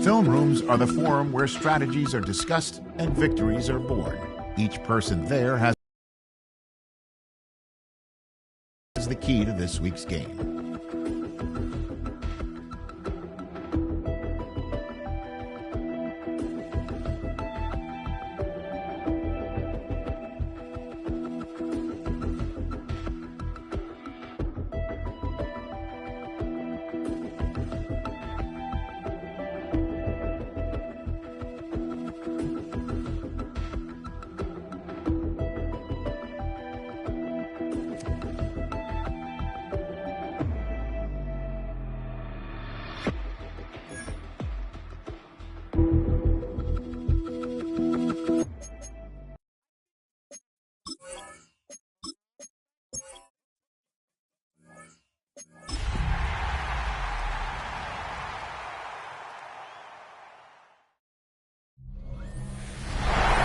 Film rooms are the forum where strategies are discussed and victories are born. Each person there has the key to this week's game.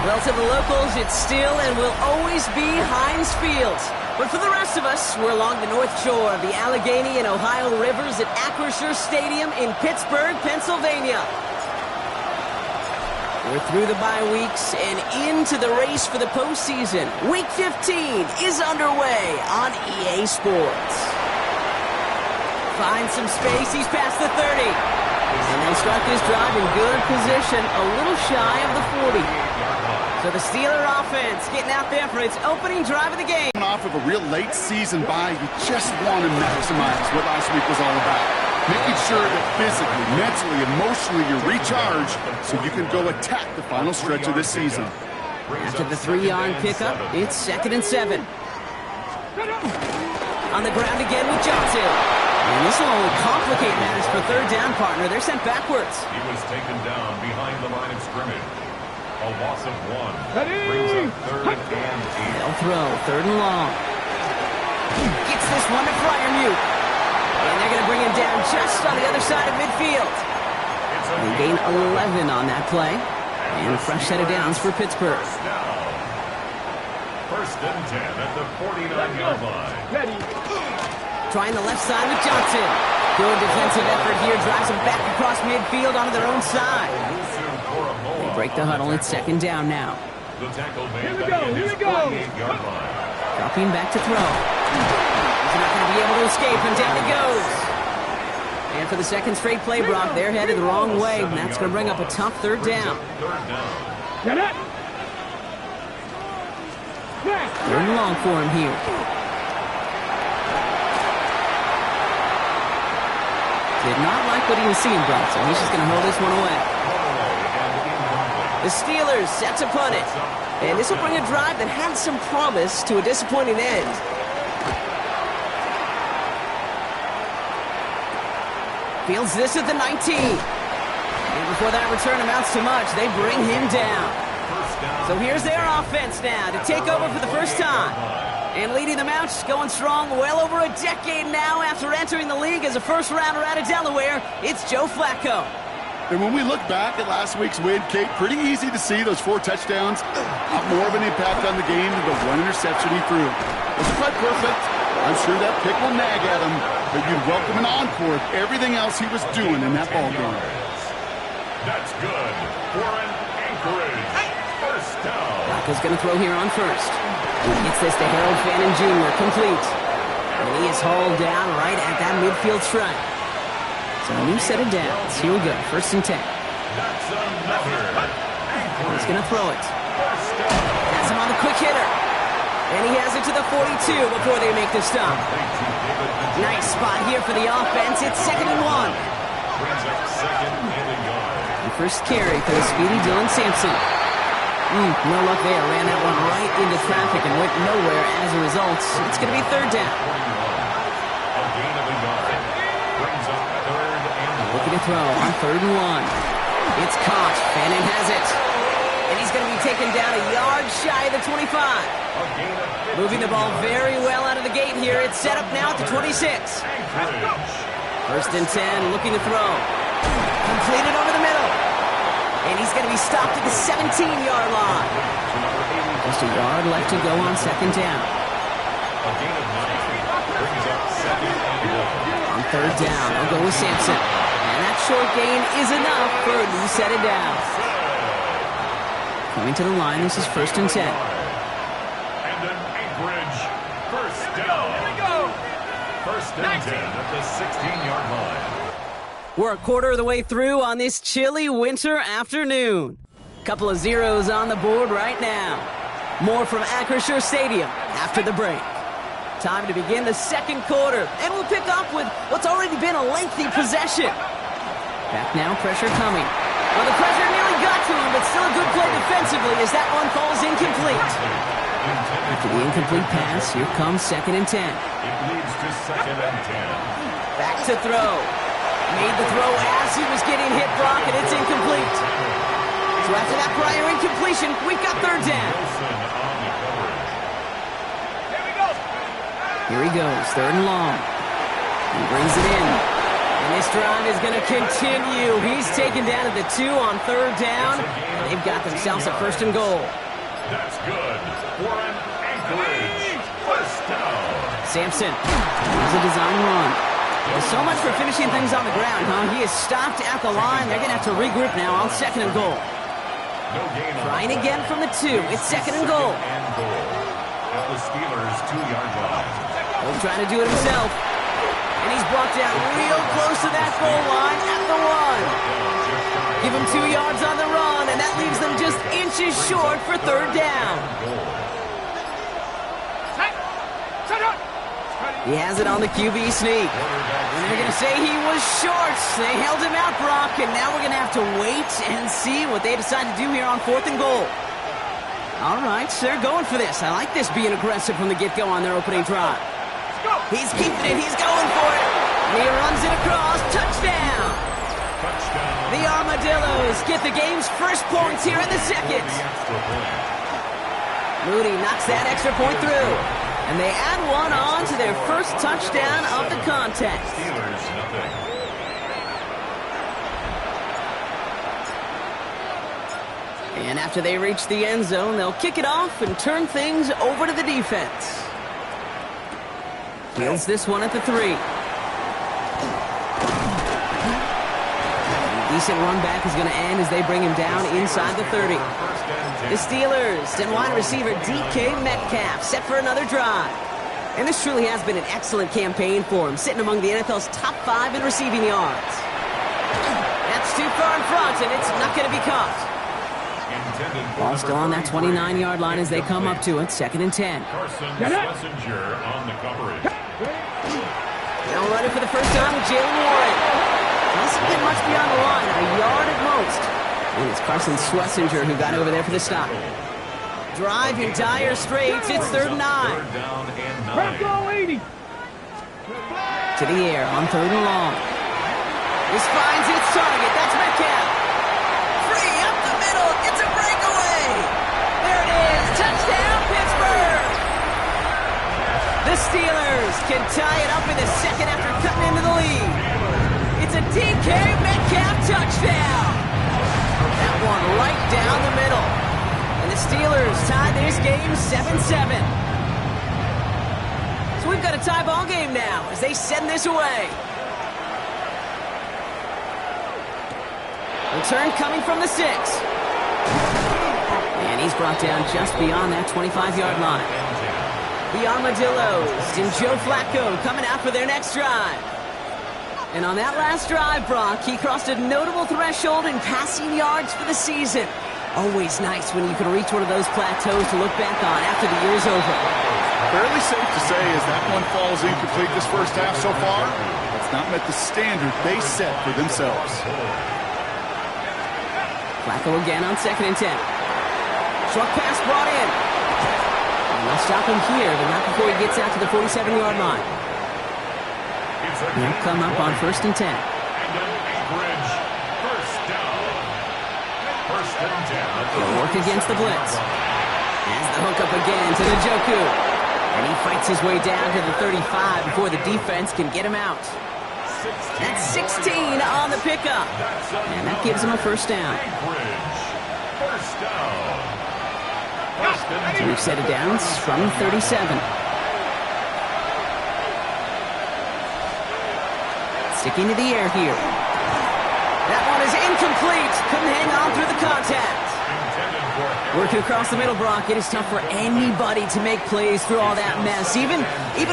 Well, to the locals, it's still and will always be Heinz Field. But for the rest of us, we're along the north shore of the Allegheny and Ohio rivers at Acrisure Stadium in Pittsburgh, Pennsylvania. We're through the bye weeks and into the race for the postseason. Week 15 is underway on EA Sports. Finds some space, he's past the 30. And they start this drive in good position, a little shy of the 40. So the Steeler offense getting out there for its opening drive of the game. Off of a real late season bye, you just want to maximize what last week was all about. Making sure that physically, mentally, emotionally you're recharged so you can go attack the final stretch of this season. After the 3-yard pickup, it's 2nd and 7. On the ground again with Johnson. And this will only complicate matters for third down, partner. They're sent backwards. He was taken down behind the line of scrimmage. A loss of 1. Brings up 3rd and 8. They'll throw 3rd and long. Gets this one to Fryermuth. And they're going to bring him down just on the other side of midfield. They gain 11 on that play. And a fresh set of downs for Pittsburgh. 1st and 10 at the 49-yard line. Trying the left side with Johnson. Good defensive effort here. Drives them back across midfield onto their own side. They break the huddle. It's 2nd down now. The tackle made back in his 48-yard line. Dropping back to throw. He's not going to be able to escape, and down he goes. And for the 2nd straight play, Brock, they're headed the wrong way, and that's going to bring up a tough 3rd down. 3rd and long for him here. Did not like what he was seeing, Brock, so he's just going to hold this one away. The Steelers set to punt it. And this will bring a drive that had some promise to a disappointing end. Fields this at the 19. And before that return amounts to much, they bring him down. So here's their offense now to take over for the first time. And leading them out, going strong well over a decade now after entering the league as a first-rounder out of Delaware, it's Joe Flacco. And when we look back at last week's win, Kate, pretty easy to see those 4 touchdowns have more of an impact on the game than the 1 interception he threw. Wasn't quite perfect. I'm sure that pick will nag at him, but you'd welcome an encore of everything else he was doing in that ball game. That's good for an Anchorage 1st down. Flacco's going to throw here on 1st. He gets this to Harold Fannin Jr. complete. And he is hauled down right at that midfield stripe. So a new set of downs. Here we go. 1st and 10. That's another. He's going to throw it. Has him on the quick hitter. And he has it to the 42 before they make the stop. Nice spot here for the offense. It's 2nd and 1. Brings up 2nd and a yard. The first carry for the speedy Dylan Sampson. No luck there. Ran that one right into traffic and went nowhere as a result. It's going to be 3rd down. A gain of a yard. Brings up 3rd and 1. Looking to throw on 3rd and 1. It's caught. Fannin has it. And he's going to be taken down a yard shy of the 25. Moving the ball very well out of the gate here. It's set up now at the 26. 1st and 10. Looking to throw. Completed over the middle. And he's going to be stopped at the 17-yard line. Just a yard left to go on 2nd down. A gain of 9. Brings up 2nd and 1. On 3rd down, they'll go with Sampson. And that short gain is enough for a new set of downs. Coming to the line, this is 1st and 10. And an Anchorage first down. Here we go. 1st and 10 at the 16-yard line. We're a quarter of the way through on this chilly winter afternoon. Couple of zeros on the board right now. More from Acrisure Stadium after the break. Time to begin the second quarter, and we'll pick up with what's already been a lengthy possession. Back now, pressure coming. Well, the pressure nearly got to him, but still a good play defensively as that one falls incomplete. After the incomplete pass, here comes 2nd and 10. It leads to 2nd and 10. Back to throw. Made the throw as he was getting hit, Brock, and it's incomplete. So after that prior incompletion, we've got 3rd down. Here he goes, 3rd and long. He brings it in. And this drive is going to continue. He's taken down at the 2 on 3rd down. They've got themselves a 1st and goal. That's good for an Anchorage first down. Sampson, here's a design run. Well, so much for finishing things on the ground, huh? He is stopped at the line. They're going to have to regroup now on 2nd and goal. No gain. Trying again from the 2. It's 2nd and goal. At the Steelers' 2-yard line. He's trying to do it himself. And he's brought down real close to that goal line at the 1. Give him 2 yards on the run, and that leaves them just inches short for 3rd down. He has it on the QB sneak. And they're going to say he was short. They held him out, Brock, and now we're going to have to wait and see what they decide to do here on 4th and goal. All right, so they're going for this. I like this being aggressive from the get-go on their opening drive. He's keeping it. He's going for it. And he runs it across. Touchdown. The Armadillos get the game's first points here in the 2nd. Moody knocks that extra point through. And they add one on to their first touchdown of the contest. And after they reach the end zone, they'll kick it off and turn things over to the defense. Fields this one at the 3. Decent run back is going to end as they bring him down inside the 30. The Steelers and wide receiver DK Metcalf set for another drive. And this truly has been an excellent campaign for him, sitting among the NFL's top 5 in receiving yards. That's too far in front, and it's not going to be caught. Ball still on that 29-yard line as they come up to it, 2nd and 10. Carson Schlesinger on the coverage. Now running for the first time with Jalen Warren. Doesn't get much beyond the line, a yard at most. And it's Carson Schlesinger who got over there for the stop. Drive in dire straits. It's 3rd and 9. To the air on 3rd and long. This finds its target. That's Metcalf. Free up the middle. It's a breakaway. There it is. Touchdown, Pittsburgh. The Steelers can tie it up in the 2nd after cutting into the lead. It's a DK Metcalf touchdown. That one right down the middle. And the Steelers tie this game 7-7. So we've got a tie ball game now as they send this away. Return coming from the 6. And he's brought down just beyond that 25-yard line. The Armadillos and Joe Flacco coming out for their next drive. And on that last drive, Brock, he crossed a notable threshold in passing yards for the season. Always nice when you can reach one of those plateaus to look back on after the year's over. Fairly safe to say as that one falls incomplete this first half so far, it's not met the standard they set for themselves. Flacco again on 2nd and 10. Short pass brought in. And they'll stop him here, but not before he gets out to the 47-yard line. They'll come up on 1st and 10. They'll work against the blitz. Has the hook up again to Njoku. And he fights his way down to the 35 before the defense can get him out. That's 16 on the pickup. And that gives him a first down. New set of downs from 37. Sticking to the air here. That one is incomplete. Couldn't hang on through the contact. Working across the middle, Brock, it is tough for anybody to make plays through all that mess, even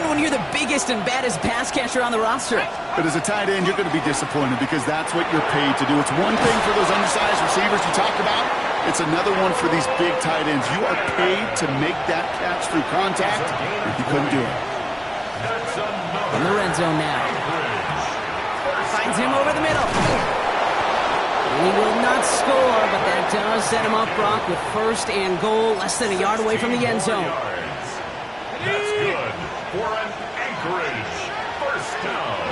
when you're the biggest and baddest pass catcher on the roster. But as a tight end, you're going to be disappointed because that's what you're paid to do. It's one thing for those undersized receivers you talked about. It's another one for these big tight ends. You are paid to make that catch through contact, and you couldn't do it. In the red zone now. Finds him over the middle. He will not score, but that does set him up, Brock, with first and goal, less than a yard away from the end zone. That's good for an Anchorage first down.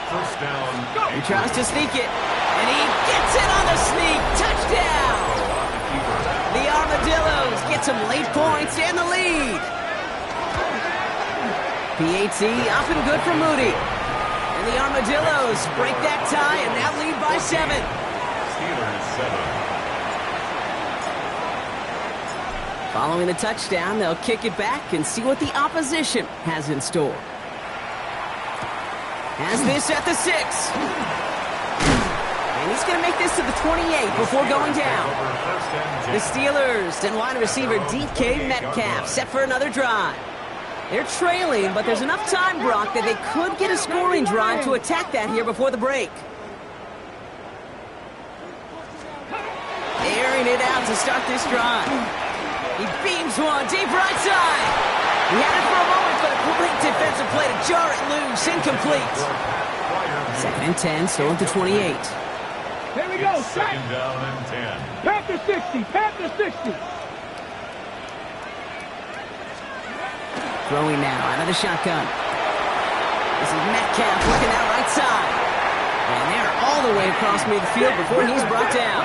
First down. He tries to sneak it, and he gets it on the sneak. Touchdown! The Armadillos get some late points and the lead. PAT up and good for Moody. And the Armadillos break that tie and now lead by 7. Steelers 7. Following the touchdown, they'll kick it back and see what the opposition has in store. Has this at the 6. And he's going to make this to the 28 before going down. The Steelers and wide receiver DK Metcalf set for another drive. They're trailing, but there's enough time, Brock, that they could get a scoring drive to attack that here before the break. Airing it out to start this drive. He beams one deep right side. He had it for a moment, but a complete defensive play to jar it loose. Incomplete. 2nd and 10, still at the 28. Here we go, Second down and 10. Panther 60, Panther 60. Throwing now out of the shotgun. This is Metcalf working that right side. And they're all the way across midfield before he's brought down.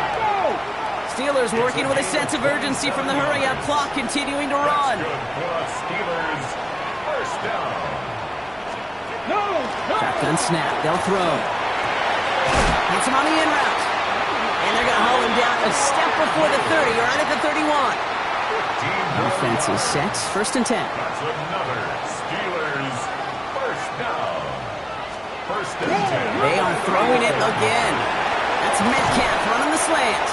Steelers working with a sense of urgency from the hurry-up clock, continuing to run. Steelers first down. Shotgun snap. They'll throw. Hits him on the in route. And they're going to haul him down a step before the 30, or right at the 31. Offense is set. 1st and 10. That's another Steelers first down. 1st and 10. They are throwing it again. That's Metcalf running the slant.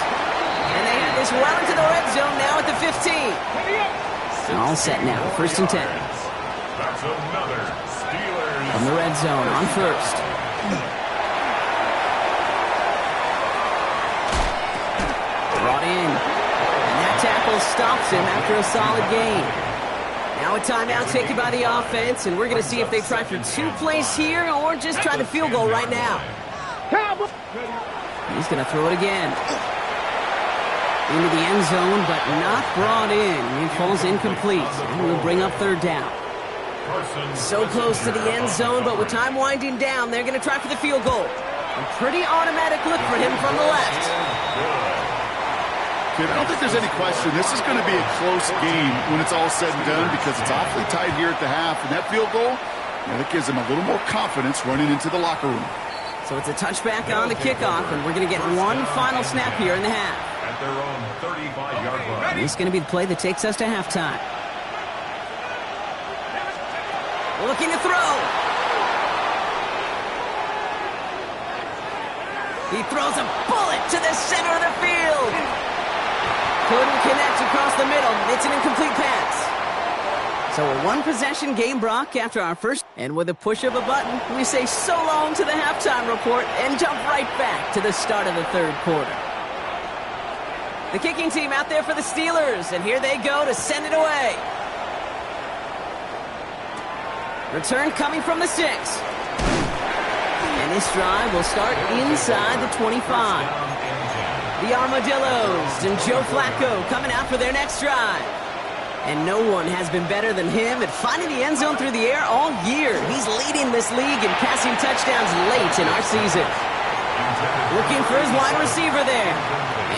And they have this well into the red zone now at the 15. All set now. 1st and 10. That's another Steelers. From the red zone on 1st. Brought in. Tackle stops him after a solid gain. Now a timeout taken by the offense, and we're going to see if they try for 2 plays here or just try the field goal right now. He's going to throw it again. Into the end zone, but not brought in. It falls incomplete, and will bring up 3rd down. So close to the end zone, but with time winding down, they're going to try for the field goal. A pretty automatic look for him from the left. I don't think there's any question. This is going to be a close game when it's all said and done because it's awfully tight here at the half. And that field goal, that gives them a little more confidence running into the locker room. So it's a touchback on the kickoff, and we're going to get one final snap here in the half. At their own 35-yard line. And this is going to be the play that takes us to halftime. Looking to throw. He throws a bullet to the center of the field. Couldn't connect across the middle. It's an incomplete pass. So a one-possession game, Brock, after our first. And with a push of a button, we say so long to the halftime report and jump right back to the start of the 3rd quarter. The kicking team out there for the Steelers, and here they go to send it away. Return coming from the 6. And this drive will start inside the 25. The Armadillos and Joe Flacco coming out for their next drive. And no one has been better than him at finding the end zone through the air all year. He's leading this league in passing touchdowns late in our season. Looking for his wide receiver there.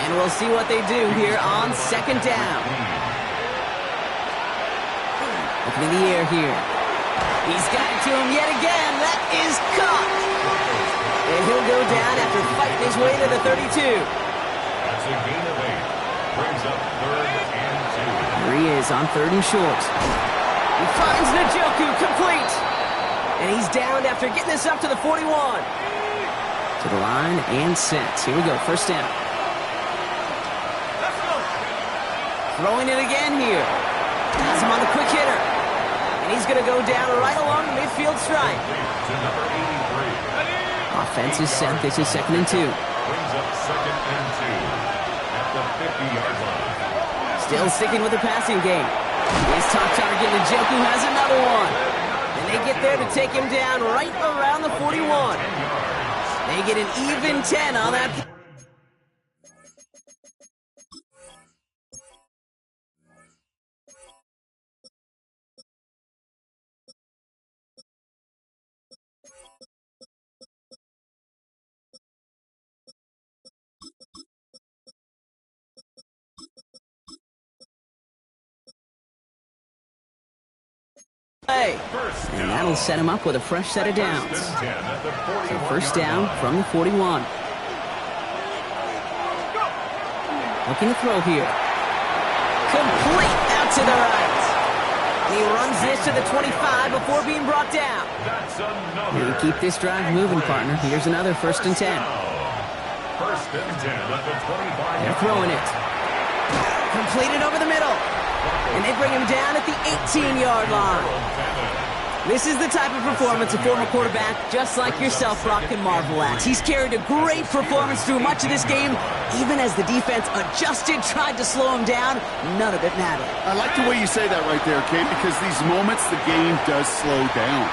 And we'll see what they do here on 2nd down. Looking in the air here. He's got it to him yet again. That is caught. And he'll go down after fighting his way to the 32. That's a gain of 8. Brings up 3rd and 2. Here he is on 3rd and short. He finds Njoku complete. And he's downed after getting this up to the 41. To the line and sent. Here we go, first down. Throwing it again here. Has him on the quick hitter. And he's going to go down right along the midfield stripe. Offense is set. This is 2nd and 2. Brings up 2nd and 2 at the 50-yard line. Still sticking with the passing game. His top target, Njoku, has another one. And they get there to take him down right around the 41. They get an even 10 on that. And that'll set him up with a fresh set of downs. So first down from the 41. Looking to throw here. Complete out to the right. He runs this to the 25 before being brought down. You keep this drive moving, partner. Here's another 1st and 10. First and 10 at the 25. They're throwing it. Completed over the middle. And they bring him down at the 18-yard line. This is the type of performance a former quarterback, just like yourself, Brock, can marvel at. He's carried a great performance through much of this game. Even as the defense adjusted, tried to slow him down, none of it mattered. I like the way you say that right there, Kate, because these moments the game does slow down.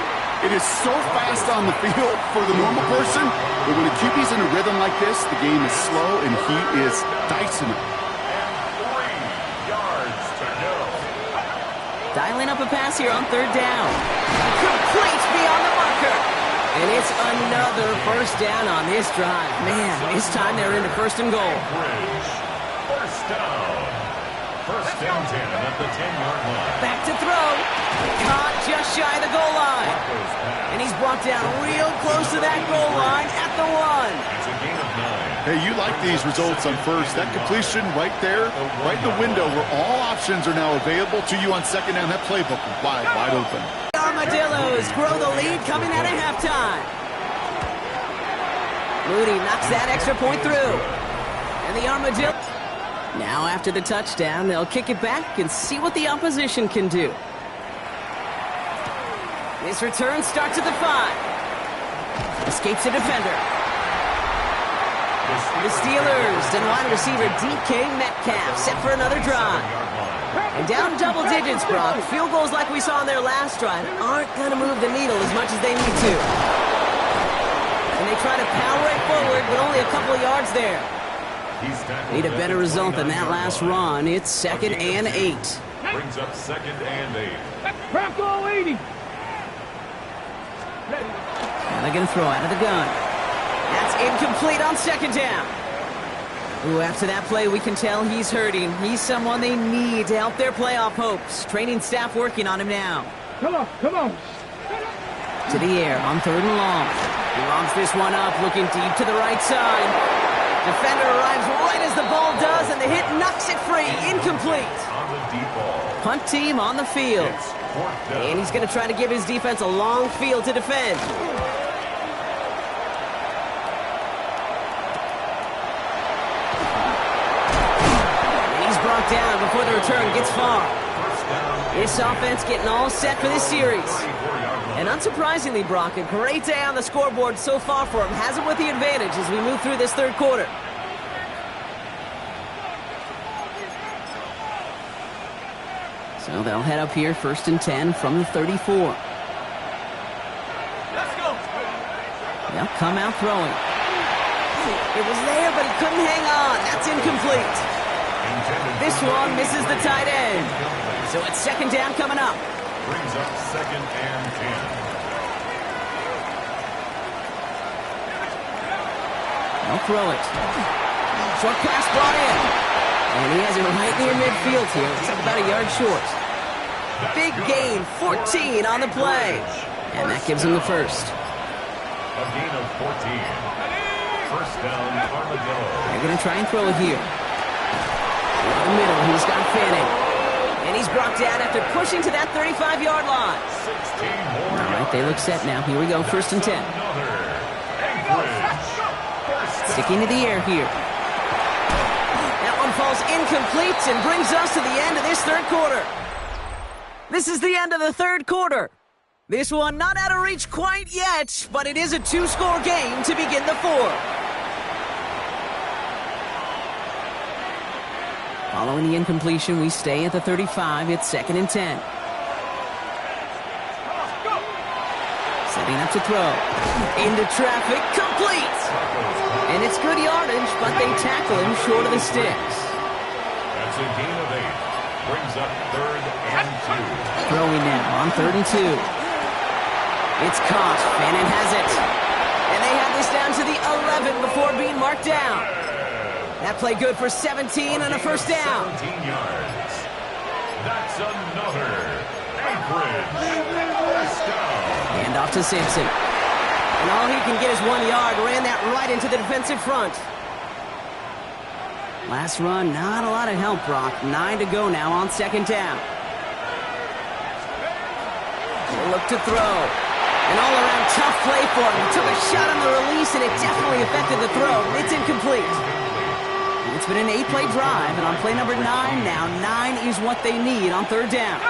It is so fast on the field for the normal person, but when a QB's in a rhythm like this, the game is slow and he is dicing it. Dialing up a pass here on 3rd down. Complete beyond the marker. And it's another first down on this drive. Man, this time they're into 1st and goal. First down. First and 10 at the 10-yard line. Back to throw. Caught just shy of the goal line. And he's brought down real close to that goal line at the 1. It's a gain of 9. Hey, you like these results on first. That completion right there, right in the window where all options are now available to you on 2nd down. That playbook wide open. The Armadillos grow the lead coming out of halftime. Moody knocks that extra point through. And the Armadillos. Now after the touchdown, they'll kick it back and see what the opposition can do. This return starts at the 5. Escapes a defender. The Steelers and wide receiver DK Metcalf set for another drive. And down double digits, Brock. Field goals like we saw on their last drive aren't going to move the needle as much as they need to. And they try to power it forward, but only a couple of yards there. Need a better result than that last run. It's 2nd and 8. Brings up 2nd and 8. Crack all 80. And they're going to throw out of the gun. That's incomplete on 2nd down. Ooh, after that play, we can tell he's hurting. He's someone they need to help their playoff hopes. Training staff working on him now. Come on, come on. To the air on 3rd and long. He lobs this one up, looking deep to the right side. Defender arrives right as the ball does, and the hit knocks it free. Incomplete. On the deep ball. Punt team on the field. And he's going to try to give his defense a long field to defend. Brought down before the return gets far. This offense getting all set for this series. And unsurprisingly, Brock, a great day on the scoreboard so far for him. Has him with the advantage as we move through this 3rd quarter. So they'll head up here 1st and 10 from the 34. They'll come out throwing. It was there, but he couldn't hang on. That's incomplete. This one misses the tight end. So it's 2nd down coming up. Brings up 2nd and 10. They'll throw it. Short pass brought in. And he has it right near midfield here. It's up about a yard short. Big gain, 14 on the play. And that gives him the first. A gain of 14. First down, Armadillo. They're going to try and throw it here. In the middle, he's got Fanning. And he's brought down after pushing to that 35-yard line. 16 more. All right, they look set now. Here we go, 1st and 10. Sticking to the air here. That one falls incomplete and brings us to the end of this third quarter. This is the end of the third quarter. This one not out of reach quite yet, but it is a two-score game to begin the fourth. Following the incompletion, we stay at the 35. It's 2nd and 10. Setting up to throw. Into traffic, complete! And it's good yardage, but they tackle him short of the sticks. That's a gain of 8. Brings up 3rd and 2. Throwing now on 3rd and 2. It's caught. Fannin has it. And they have this down to the 11 before being marked down. That play good for 17 and a first down. 17 yards. That's another Anchorage first down. Hand off to Simpson. And all he can get is 1 yard. Ran that right into the defensive front. Last run, not a lot of help, Brock. 9 to go now on 2nd down. He'll look to throw. An all-around tough play for him. He took a shot on the release, and it definitely affected the throw. It's incomplete. It's been an 8-play drive, and on play number 9 now, 9 is what they need on 3rd down.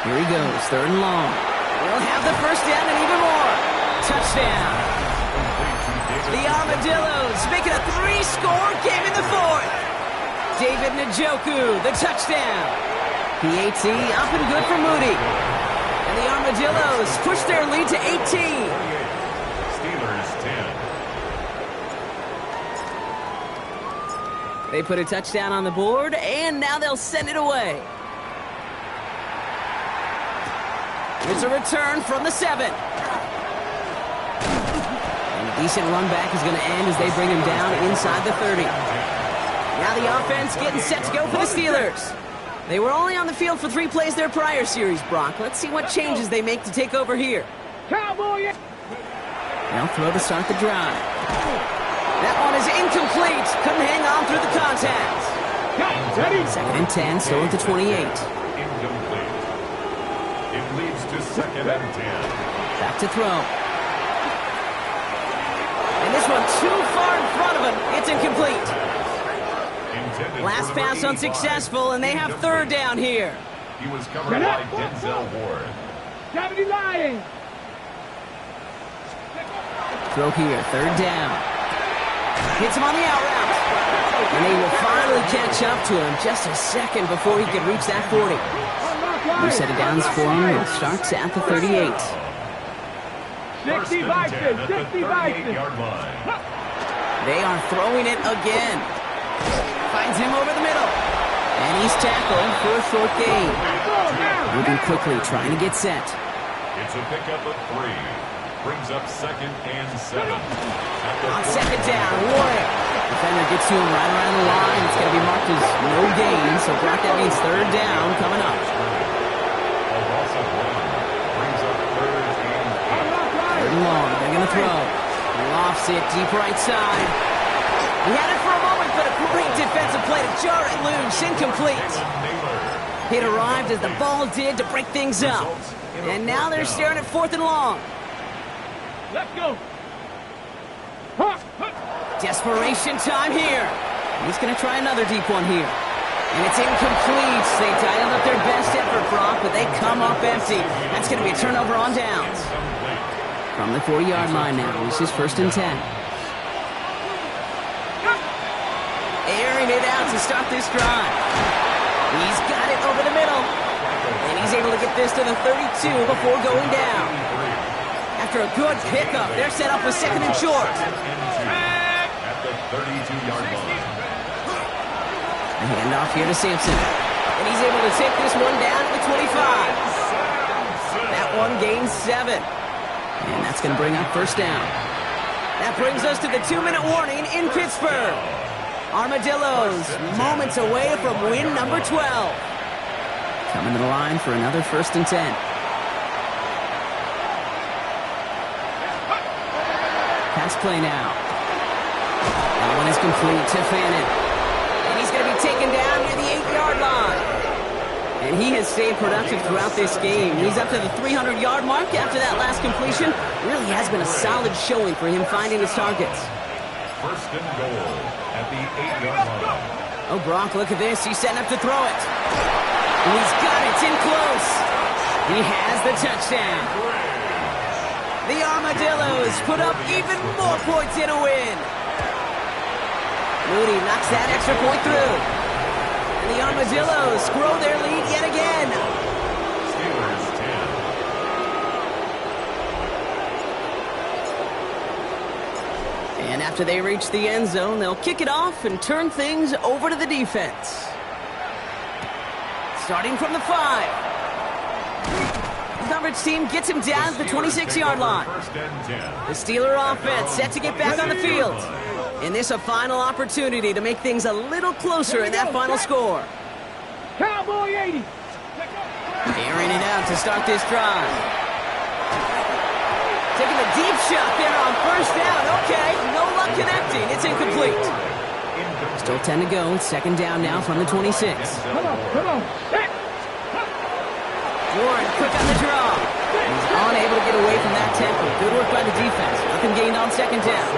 Here he goes, 3rd and long. We'll have the first down and even more. Touchdown. The Armadillos make it a 3-score game in the fourth. David Njoku, the touchdown. PAT up and good for Moody. And the Armadillos push their lead to 18. Steelers 10. They put a touchdown on the board, and now they'll send it away. Here's a return from the 7. And a decent run back is going to end as they bring him down inside the 30. Now the offense getting set to go for the Steelers. They were only on the field for 3 plays their prior series, Brock. Let's see what changes they make to take over here. Cowboy! They'll throw to start the drive. That one is incomplete. Couldn't hang on through the contact. 2nd and 10, still at the 28. Incomplete. It leads to 2nd and 10. Back to throw. And this one too far in front of him. It's incomplete. Last pass unsuccessful, and they have 3rd down here. He was covered by Denzel Ward. 70 Lions! Throw here, 3rd down. Hits him on the out route. And they will finally catch up to him just a second before he can reach that 40. We set it down for him. It starts at the 38. 60 Bison! 60 Bison! They are throwing it again. Finds him over the middle. And he's tackled for a short gain. Moving quickly, trying to get set. It's a pickup of 3. Brings up 2nd and 7. On 2nd down, Warner. Defender gets to him right around the line. It's going to be marked as no gain. So Brock, that means 3rd down coming up. Brings up 3rd and 3rd and long. They're going to throw. Lofts it deep right side. He had it for a moment, but a great defensive play to jar it loose. Incomplete. It arrived as the ball did to break things up. And now they're staring at 4th and long. Let's go! Desperation time here. He's going to try another deep one here. And it's incomplete. They dialed up their best effort, Brock, but they come up empty. That's going to be a turnover on downs. From the 40-yard line now, this is 1st and 10. Airing it out to start this drive. He's got it over the middle. And he's able to get this to the 32 before going down. After a good pickup, they're set up with 2nd and short. At the 32-yard line. A handoff here to Sampson. And he's able to take this one down to the 25. That one gains 7. And that's going to bring up 1st down. That brings us to the 2-minute warning in Pittsburgh. Armadillos moments away from win number 12. Coming to the line for another 1st and 10. Pass play now. That one is complete to Fannin. And he's going to be taken down near the 8-yard line. And he has stayed productive throughout this game. He's up to the 300-yard mark after that last completion. Really has been a solid showing for him finding his targets. first and goal at the 8-yard line. Oh, Brock, look at this. He's setting up to throw it. And he's got it. It's in close. He has the touchdown. The Armadillos put up even more points in a win. Moody knocks that extra point through. And the Armadillos grow their lead yet again. Steelers 10. And after they reach the end zone, they'll kick it off and turn things over to the defense. Starting from the 5. The coverage team gets him down to the 26-yard line. First and 10. The Steeler offense set to get back on the field. And this a final opportunity to make things a little closer in that final score. Cowboy 80. Airing it out to start this drive. Taking a deep shot there on first down. Okay, no luck connecting. It's incomplete. Still 10 to go. Second down now from the 26. Come on. Set. Warren quick on the draw. He's unable to get away from that tempo. Good work by the defense. Nothing gained on second down.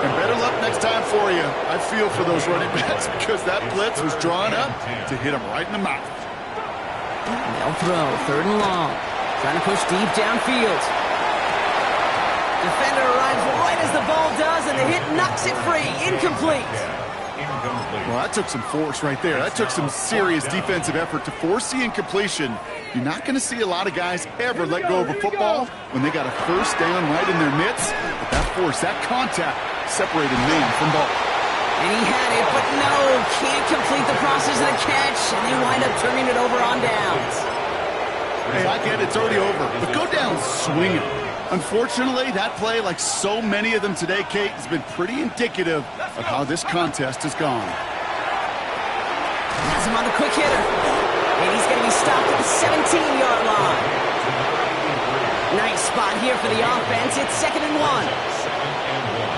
And better luck next time for you. I feel for those running backs because that blitz was drawn up to hit him right in the mouth. They'll throw. Third and long. Trying to push deep downfield. Defender arrives right as the ball does, and the hit knocks it free. Incomplete. Well, that took some force right there. That took some serious defensive effort to force the incompletion. You're not going to see a lot of guys ever let go of a football when they got a first down right in their midst. But that force, that contact, separated man from ball. And he had it, but no, can't complete the process of the catch, and they wind up turning it over on downs. Hey, I get it, it's already over, but go down swinging. Unfortunately, that play, like so many of them today, Kate, has been pretty indicative of how this contest has gone. Has him on the quick hitter. And he's going to be stopped at the 17-yard line. Nice spot here for the offense. It's 2nd and 1. Second and 1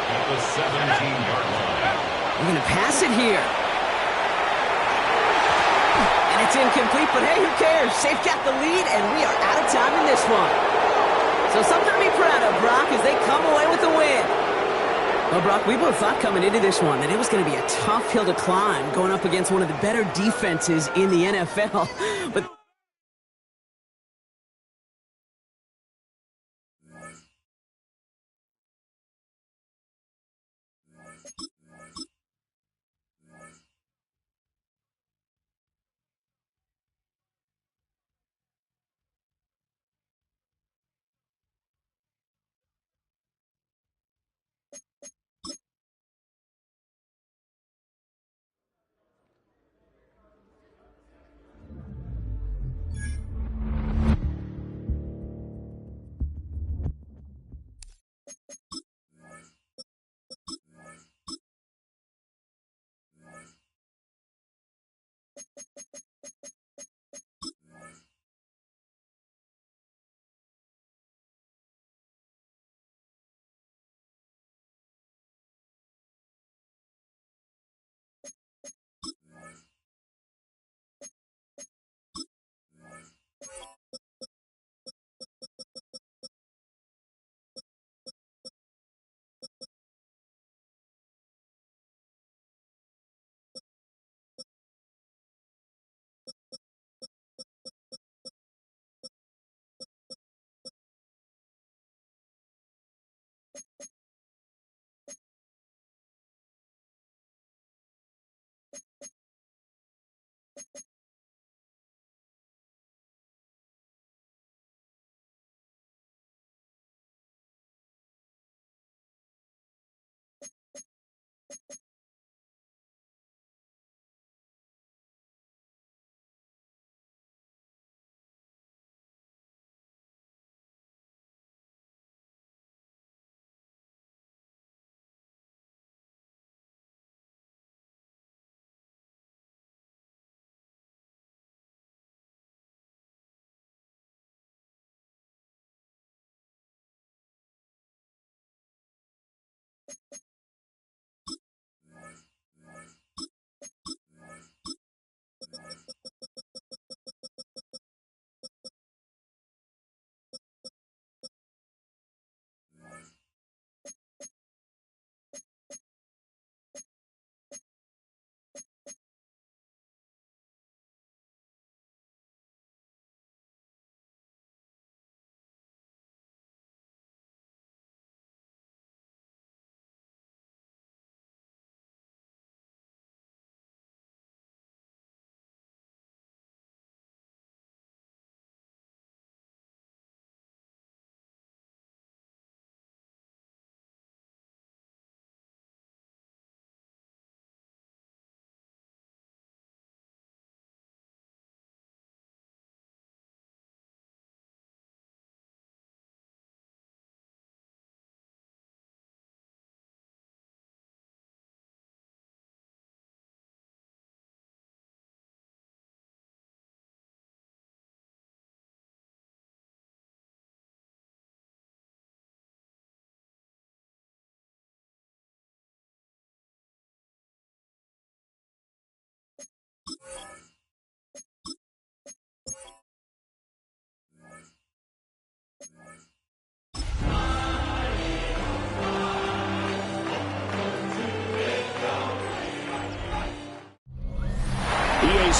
at the 17-yard line. We're going to pass it here. And it's incomplete, but hey, who cares? They've got the lead, and we are out of time in this one. So something to be proud of, Brock, as they come away with the win. Well, Brock, we both thought coming into this one that it was going to be a tough hill to climb going up against one of the better defenses in the NFL. But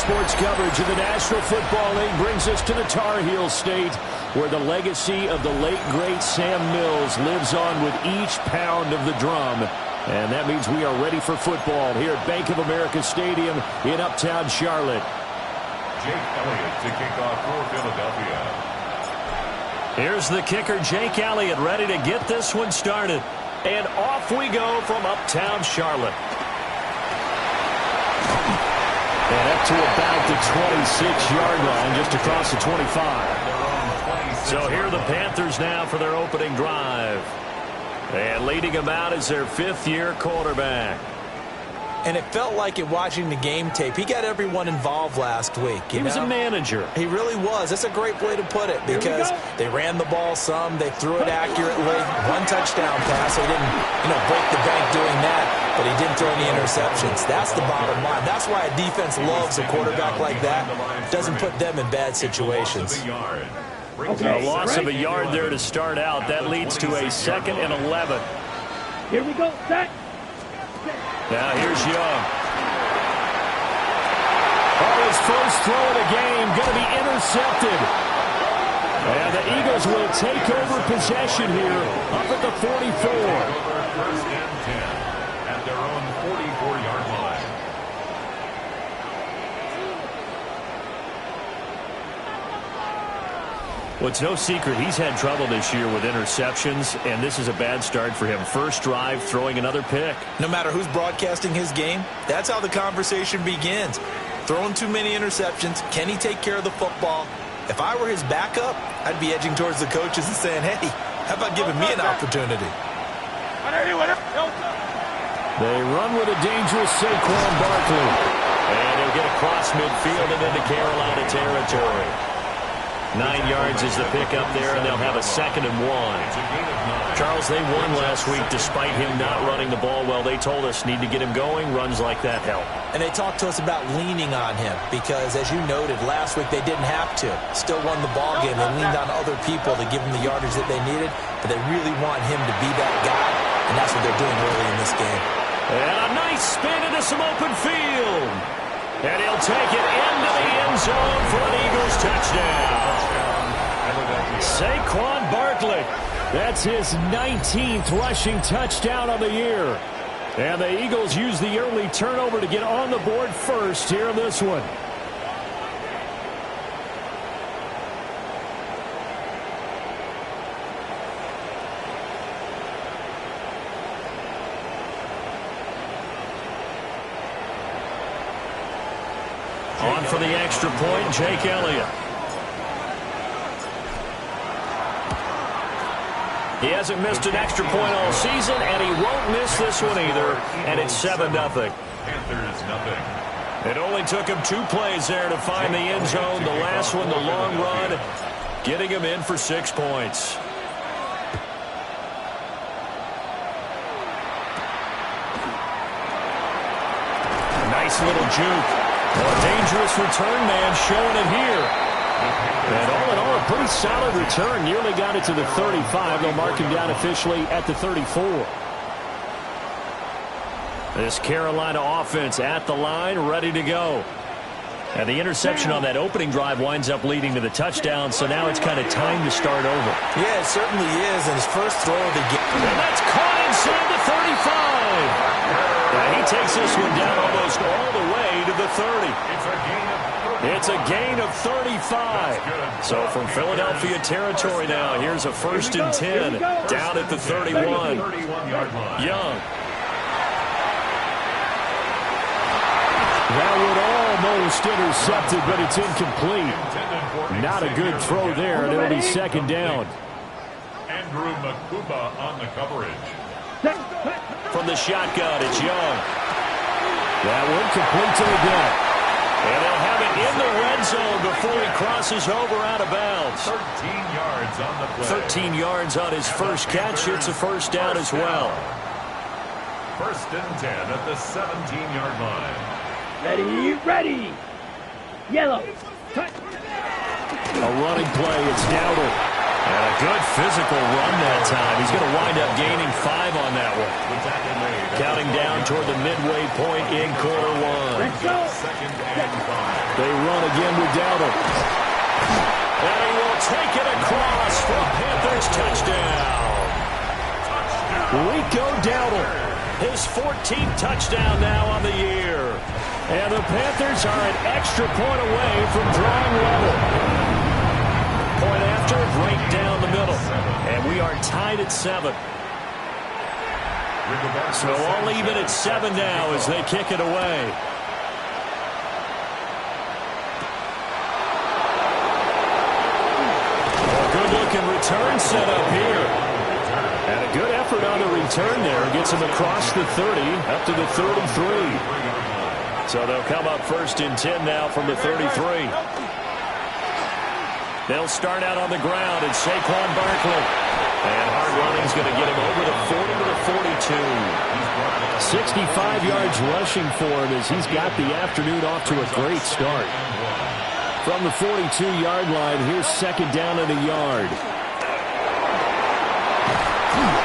sports coverage of the National Football League brings us to the Tar Heel State, where the legacy of the late, great Sam Mills lives on with each pound of the drum. And that means we are ready for football here at Bank of America Stadium in Uptown Charlotte. Jake Elliott to kick off for Philadelphia. Here's the kicker, Jake Elliott, ready to get this one started. And off we go from Uptown Charlotte. And up to about the 26-yard line, just across the 25. So here are the Panthers now for their opening drive. And leading them out is their fifth-year quarterback. And it felt like it watching the game tape. He got everyone involved last week. He was a manager. He really was. That's a great way to put it because they ran the ball some. They threw it accurately. One touchdown pass. They didn't, break the bank doing that, but he didn't throw any interceptions. That's the bottom line. That's why a defense loves a quarterback like that. Doesn't put them in bad situations. A loss of a yard there to start out. That leads to a 2nd and 11. Here we go, set. Now here's Young. His first throw of the game going to be intercepted. And the Eagles will take over possession here up at the 44. First and 10 at their own 44-yard line. Well, it's no secret he's had trouble this year with interceptions, and this is a bad start for him. First drive, throwing another pick. No matter who's broadcasting his game, that's how the conversation begins. Throwing too many interceptions. Can he take care of the football? If I were his backup, I'd be edging towards the coaches and saying, hey, how about giving me an opportunity? They run with a dangerous Saquon Barkley. And he'll get across midfield and into Carolina territory. 9 yards is the pickup there, and they'll have a 2nd and 1. Charles, they won last week despite him not running the ball well. They told us need to get him going. Runs like that help. And they talked to us about leaning on him because, as you noted, last week they didn't have to. Still won the ball game. They leaned on other people to give them the yardage that they needed, but they really want him to be that guy, and that's what they're doing early in this game. And a nice spin into some open field. And he'll take it into the end zone for an Eagles touchdown. Saquon Barkley. That's his 19th rushing touchdown of the year. And the Eagles use the early turnover to get on the board first here in this one. On for the extra point, Jake Elliott. He hasn't missed an extra point all season, and he won't miss this one either. And it's 7-0. Panthers nothing. It only took him 2 plays there to find the end zone. The last one, the long run, getting him in for 6 points. A nice little juke. A dangerous return man showing it here. And all in all, a pretty solid return. Nearly got it to the 35. They'll mark him down officially at the 34. This Carolina offense at the line, ready to go. And the interception on that opening drive winds up leading to the touchdown, so now it's kind of time to start over. Yeah, it certainly is. And his first throw of the game. And that's caught inside the 35. And he takes this one down almost all the way to the 30. It's a gain of 35. So from Philadelphia territory now, here's a 1st and 10 down at the 31. Young. That would almost intercepted, but it's incomplete. Not a good throw there, and it'll be 2nd down. Andrew Makuba on the coverage. From the shotgun, it's Young. That one complete to the gut. And they'll have it in the red zone before he crosses over out of bounds. 13 yards on the play. 13 yards on his first catch. It's a 1st down as well. 1st and 10 at the 17-yard line. Ready. Yellow. A running play. It's Dowdle. And a good physical run that time. He's going to wind up gaining 5 on that one. Counting down toward the midway point in quarter one. They run again with Dowdle. And he will take it across for a Panthers touchdown. Rico Dowdle, his 14th touchdown now on the year. And the Panthers are an extra point away from drawing level. Point after, right down the middle. And we are tied at 7. So all even at 7 now as they kick it away. A good-looking return set up here. And a good effort on the return there. Gets him across the 30, up to the 33. So they'll come up first and 10 now from the 33. They'll start out on the ground, and Saquon Barkley. And hard running's going to get him over the 40 to the 42. 65 yards rushing for him as he's got the afternoon off to a great start. From the 42-yard line, here's second down and a yard.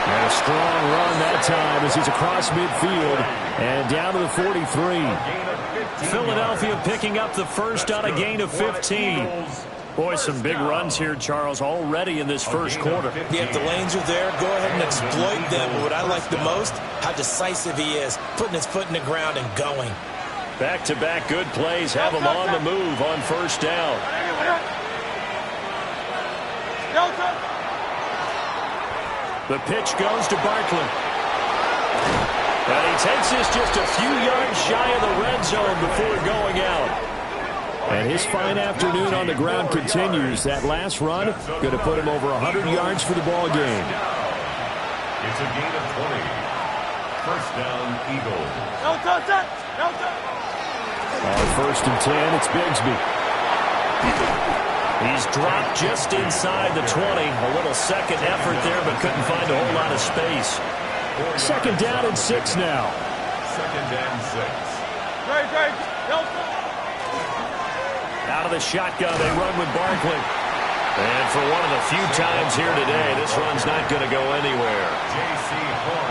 And a strong run that time as he's across midfield and down to the 43. Philadelphia picking up the first on a gain of 15. Boy, some big runs here, Charles, already in this first quarter. Yeah, if the lanes are there, go ahead and exploit them. But what I like the most, how decisive he is, putting his foot in the ground and going. Back-to-back good plays have him on the move on first down. The pitch goes to Barkley. And he takes this just a few yards shy of the red zone before going out. And his fine afternoon on the ground continues. That last run going to put him over 100 yards for the ball game. It's a gain of 20. First down, Eagles. On first and 10, it's Bigsby. He's dropped just inside the 20. A little second effort there, but couldn't find a whole lot of space. Second down and 6 now. Second and 6. Out of the shotgun, they run with Barkley. And for one of the few times here today, this run's not going to go anywhere.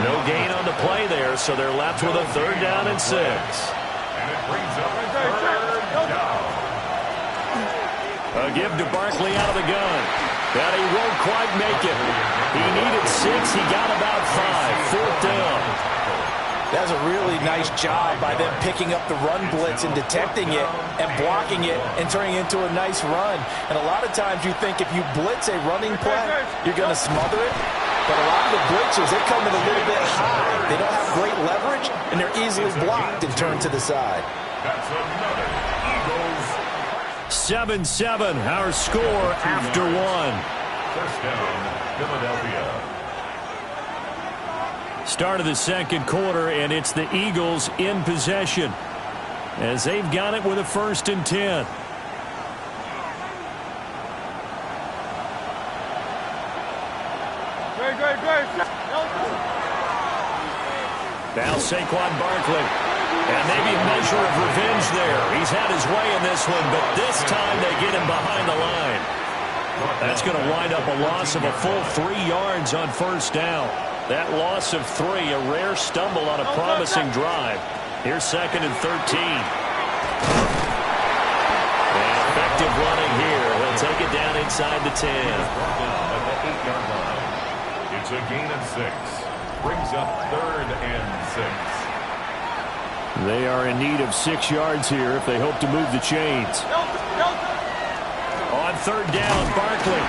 No gain on the play there, so they're left with a third down and 6. And it brings up third down. A give to Barkley out of the gun. But he won't quite make it. He needed 6. He got about 5. Fourth down. That's a really nice job by them picking up the run blitz and detecting it and blocking it and turning it into a nice run. And a lot of times you think if you blitz a running play, you're going to smother it. But a lot of the blitzers, they come in a little bit high. They don't have great leverage, and they're easily blocked and turned to the side. That's another Eagles. 7-7, our score after 1. First down, Philadelphia. Start of the second quarter, and it's the Eagles in possession as they've got it with a first and 10. Now Saquon Barkley. And maybe a measure of revenge there. He's had his way in this one, but this time they get him behind the line. That's going to wind up a loss of a full 3 yards on first down. That loss of 3, a rare stumble on a promising drive. Here's second and 13. And effective running here. He'll take it down inside the 10. At the 8-yard line. It's a gain of 6. Brings up third and 6. They are in need of 6 yards here if they hope to move the chains. On third down, Barkley.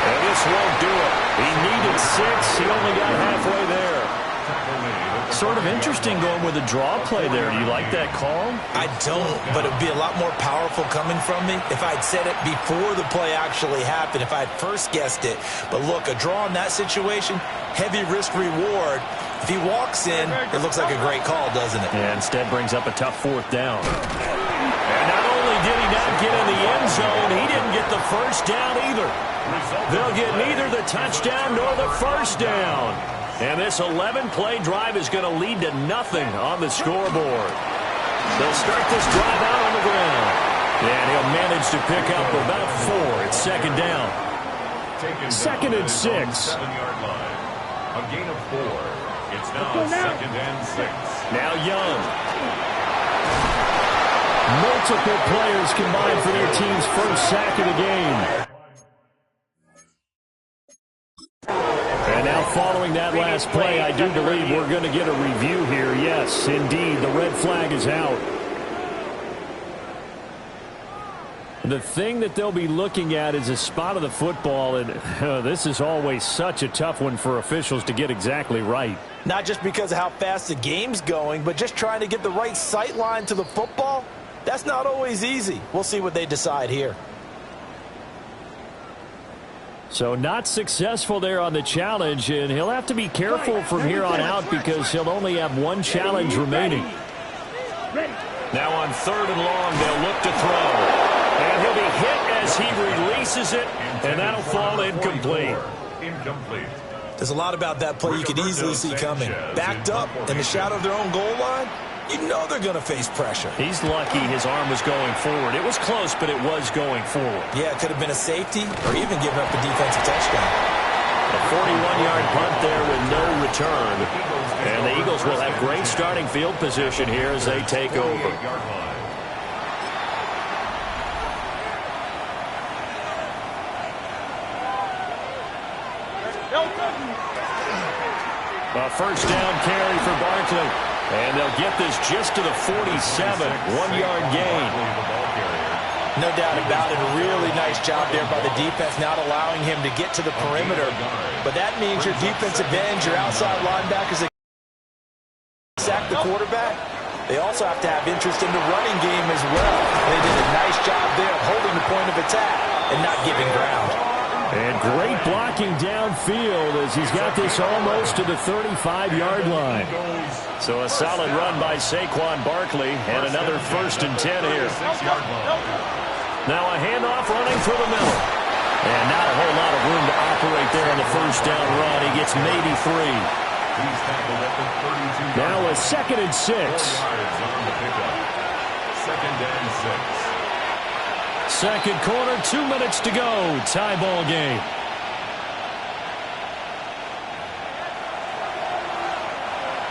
And this won't do it. He needed 6. He only got halfway there. Sort of interesting going with a draw play there. Do you like that call? I don't, but it would be a lot more powerful coming from me if I'd said it before the play actually happened, if I'd first guessed it. But look, a draw in that situation, heavy risk reward. If he walks in, it looks like a great call, doesn't it? Yeah, instead brings up a tough fourth down. And not only did he not get in the end zone, he didn't get the first down either. They'll get neither the touchdown nor the first down. And this 11-play drive is going to lead to nothing on the scoreboard. They'll start this drive out on the ground. And he'll manage to pick up about 4 at second down. Second and 6. 7-yard line. A gain of 4. It's now second and 6. Now Young. Multiple players combined for their team's first sack of the game. And now following that last play, I do believe we're going to get a review here. Yes, indeed, the red flag is out. The thing that they'll be looking at is a spot of the football, and this is always such a tough one for officials to get exactly right. Not just because of how fast the game's going, but just trying to get the right sight line to the football. That's not always easy. We'll see what they decide here. So not successful there on the challenge, and he'll have to be careful from here on out because he'll only have one challenge remaining. Now on 3rd and long, they'll look to throw. And he'll be hit as he releases it, and that'll fall incomplete. There's a lot about that play you could easily see coming. Backed up in the shadow of their own goal line, you know they're going to face pressure. He's lucky his arm was going forward. It was close, but it was going forward. Yeah, it could have been a safety or even given up a defensive touchdown. A 41-yard punt there with no return. And the Eagles will have great starting field position here as they take over. A first down carry for Barkley. And they'll get this just to the 47, 1-yard gain. No doubt about it. A really nice job there by the defense, not allowing him to get to the perimeter. But that means your defensive ends, your outside linebackers, sack the quarterback. They also have to have interest in the running game as well. They did a nice job there of holding the point of attack and not giving ground. And great blocking downfield as he's got this almost to the 35-yard line. So a solid run by Saquon Barkley and another 1st and 10 here. Now a handoff running through the middle. And not a whole lot of room to operate there on the first down run. He gets maybe 3. Now a 2nd and 6. 2nd and 6. Second quarter, 2 minutes to go. Tie ball game.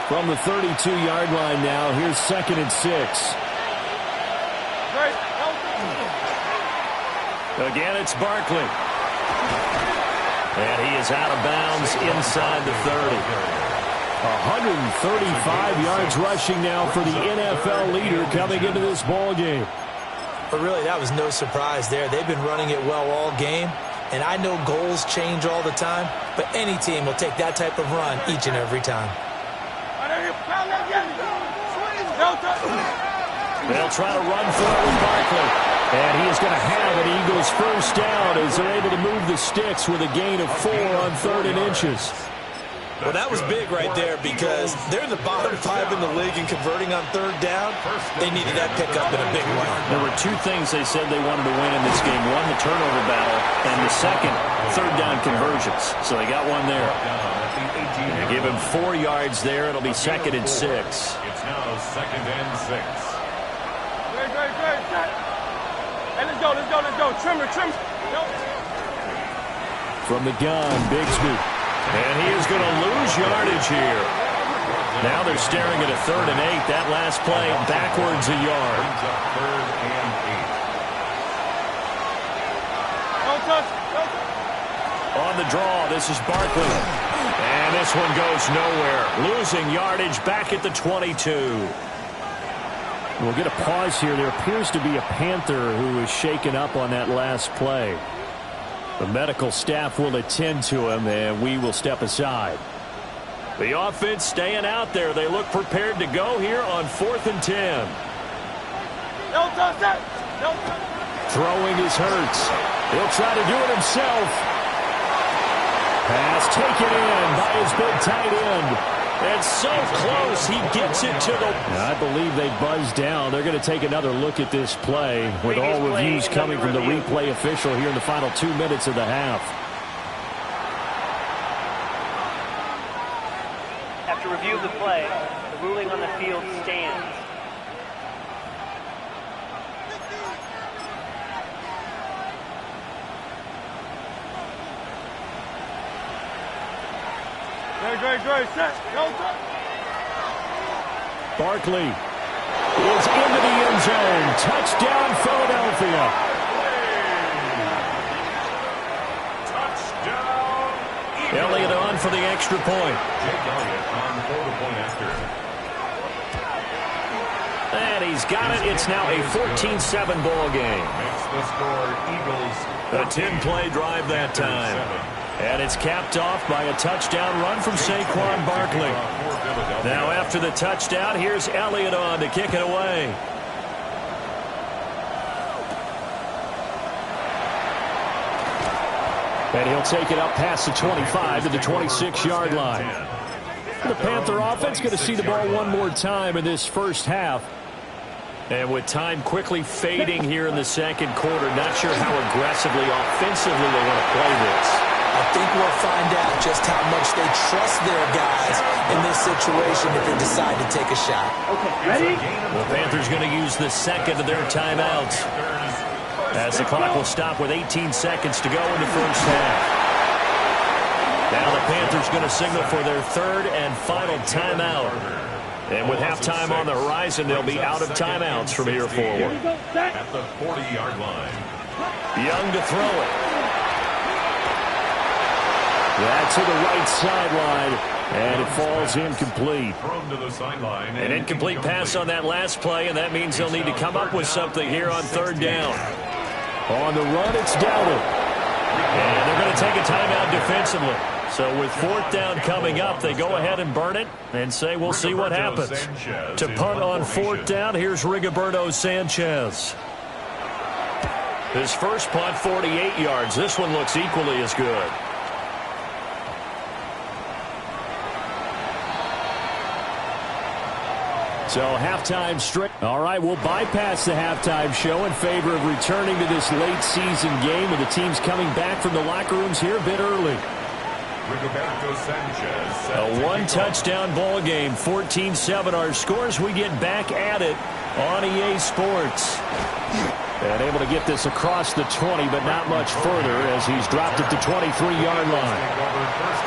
From the 32-yard line now, here's 2nd and 6. Again, it's Barkley. And he is out of bounds inside the 30. 135 yards rushing now for the NFL leader coming into this ball game. But really, that was no surprise there. They've been running it well all game. And I know goals change all the time, but any team will take that type of run each and every time. They'll try to run for it with Barkley. And he is going to have an Eagles first down as they're able to move the sticks with a gain of 4 on 3rd and inches. Well, that was big right there because they're in the bottom 5 in the league and converting on 3rd down. They needed that pickup in a big way. There were 2 things they said they wanted to win in this game. One, the turnover battle, and the second, 3rd down conversions. So they got one there. They give him 4 yards there. It'll be 2nd and 6. It's now 2nd and 6. Great. Hey, let's go. Trimmer. From the gun, Bigsby. And he is going to lose yardage here. Now they're staring at a 3rd and 8. That last play backwards a yard. 3rd and 8. On the draw, this is Barkley. And this one goes nowhere. Losing yardage back at the 22. We'll get a pause here. There appears to be a Panther who is shaken up on that last play. The medical staff will attend to him, and we will step aside. The offense staying out there. They look prepared to go here on 4th and 10. Throwing is Hurts. He'll try to do it himself. Pass taken in by his big tight end. And so close, he gets it to the... I believe they buzzed down. They're going to take another look at this play with all reviews coming from the replay official here in the final 2 minutes of the half. After review of the play, the ruling on the field stands. Great. Set. Go, touch. Barkley is into the end zone. Touchdown, Philadelphia. Touchdown, Eagles. Elliott on for the extra point. Jake Elliott on for the point after. And he's got it. It's now a 14-7 ball game. Makes the score Eagles. A 10-play drive that time. And it's capped off by a touchdown run from Saquon Barkley. Now after the touchdown, here's Elliott on to kick it away. And he'll take it up past the 25 to the 26-yard line. The Panther offense going to see the ball one more time in this first half. And with time quickly fading here in the second quarter, not sure how aggressively, offensively they want to play this. I think we'll find out just how much they trust their guys in this situation if they decide to take a shot. Okay, ready? The Panthers going to use the second of their timeouts, as the clock will stop with 18 seconds to go in the first half. Now the Panthers going to signal for their third and final timeout. And with halftime on the horizon, they'll be out of timeouts from here forward. At the 40-yard line. Young to throw it. That's to the right sideline, and it falls incomplete. Thrown to the sideline. An incomplete pass on that last play, and that means they'll need to come up with something here on third down. On the run, it's Dowdle. And they're going to take a timeout defensively. So with fourth down coming up, they go ahead and burn it and say we'll see what happens. To punt on fourth down, here's Rigoberto Sanchez. His first punt, 48 yards. This one looks equally as good. So halftime strict. All right, we'll bypass the halftime show in favor of returning to this late season game with the teams coming back from the locker rooms here a bit early. Rigoberto Sanchez. A one-touchdown ball game, 14-7 our scores. We get back at it on EA Sports. And able to get this across the 20, but not much further as he's dropped it to 23-yard line.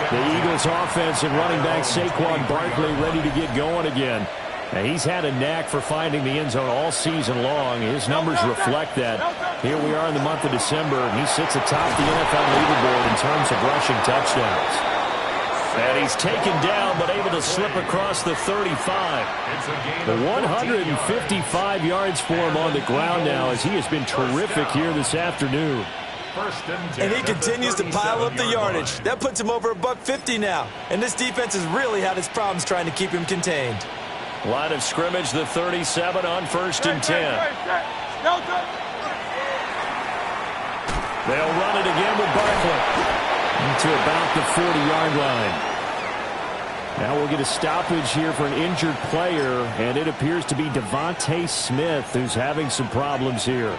The Eagles offense and running back Saquon Barkley ready to get going again. Now, he's had a knack for finding the end zone all season long. His numbers reflect that. Here we are in the month of December, and he sits atop the NFL leaderboard in terms of rushing touchdowns. And he's taken down, but able to slip across the 35. The 155 yards for him on the ground now, as he has been terrific here this afternoon. And he continues to pile up the yardage. That puts him over $150 now. And this defense has really had its problems trying to keep him contained. Line of scrimmage, the 37 on first and 10. They'll run it again with Barkley to about the 40-yard line. Now we'll get a stoppage here for an injured player, and it appears to be Devontae Smith who's having some problems here.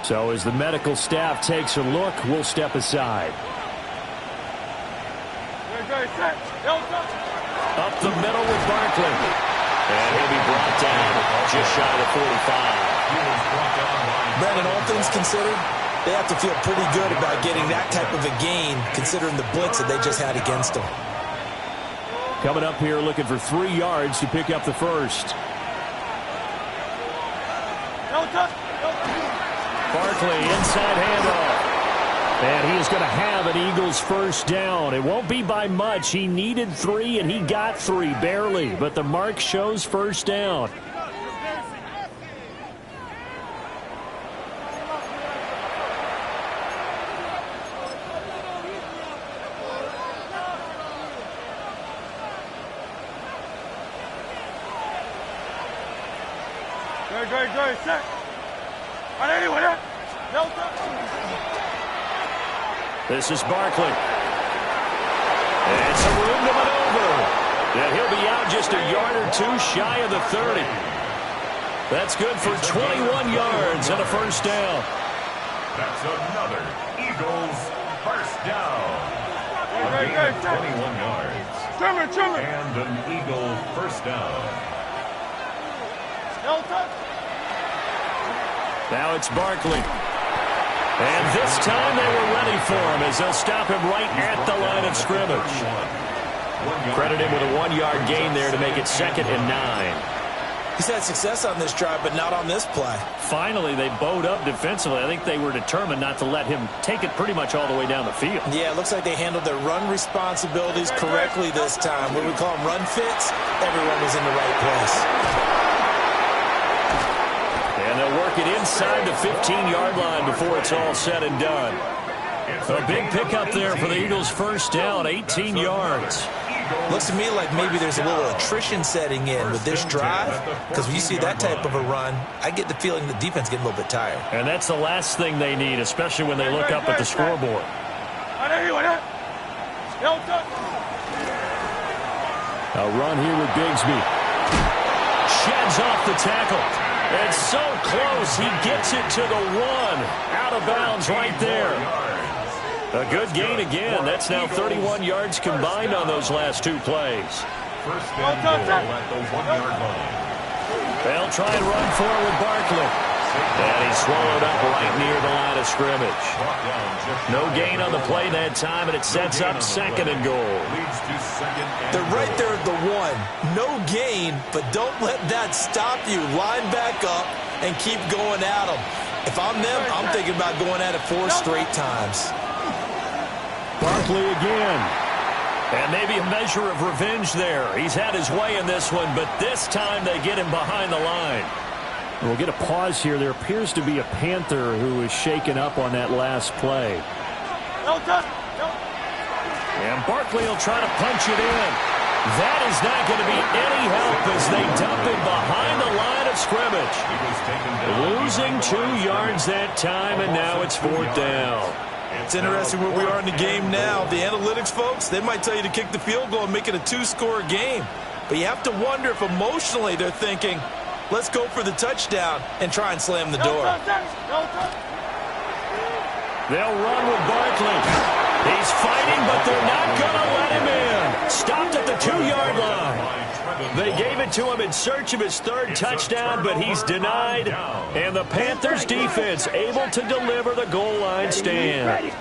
So as the medical staff takes a look, we'll step aside. Up the middle with Barkley. And he'll be brought down just shy of the 45. Brandon, all things considered, they have to feel pretty good about getting that type of a gain, considering the blitz that they just had against them. Coming up here looking for 3 yards to pick up the first. Barkley, inside handoff. And he is going to have an Eagles first down. It won't be by much. He needed 3, and he got 3, barely. But the mark shows first down. Great. Set. Anyway, no touch. This is Barkley. And some room to maneuver. And he'll be out just a yard or two shy of the 30. That's good for 21 yards and a first down. That's another Eagles first down. Great. 21 yards. Trimmer. And an Eagle first down. No touch. Now it's Barkley. And this time they were ready for him as they'll stop him right at the line of scrimmage. Credit him with a 1-yard gain there to make it 2nd and 9. He's had success on this drive, but not on this play. Finally, they bowed up defensively. I think they were determined not to let him take it pretty much all the way down the field. Yeah, it looks like they handled their run responsibilities correctly this time. What we call them run fits, everyone was in the right place. And they'll work it inside the 15-yard line before it's all said and done. A big pickup there for the Eagles' first down, 18 yards. Looks to me like maybe there's a little attrition setting in with this drive, because when you see that type of a run, I get the feeling the defense getting a little bit tired. And that's the last thing they need, especially when they look up at the scoreboard. A run here with Bigsby. Sheds off the tackle. And so close, he gets it to the 1. Out of bounds right there. A good gain again. That's now 31 yards combined on those last 2 plays. First and goal at the 1-yard line. They'll try and run forward with Barkley. And he's swallowed up right near the line of scrimmage. No gain on the play that time, and it sets up 2nd and goal. They're right there at the 1. No gain, but don't let that stop you. Line back up and keep going at them. If I'm them, I'm thinking about going at it 4 straight times. Barkley again. And maybe a measure of revenge there. He's had his way in this one, but this time they get him behind the line. We'll get a pause here. There appears to be a Panther who is shaken up on that last play. And Barkley will try to punch it in. That is not going to be any help as they dump him behind the line of scrimmage. Losing 2 yards that time, and now it's 4th down. It's interesting where we are in the game now. The analytics folks, they might tell you to kick the field goal and make it a 2-score game. But you have to wonder if emotionally they're thinking, let's go for the touchdown and try and slam the door. They'll run with Barkley. He's fighting, but they're not going to let him in. Stopped at the 2-yard line. They gave it to him in search of his 3rd touchdown, but he's denied. And the Panthers defense able to deliver the goal line stand.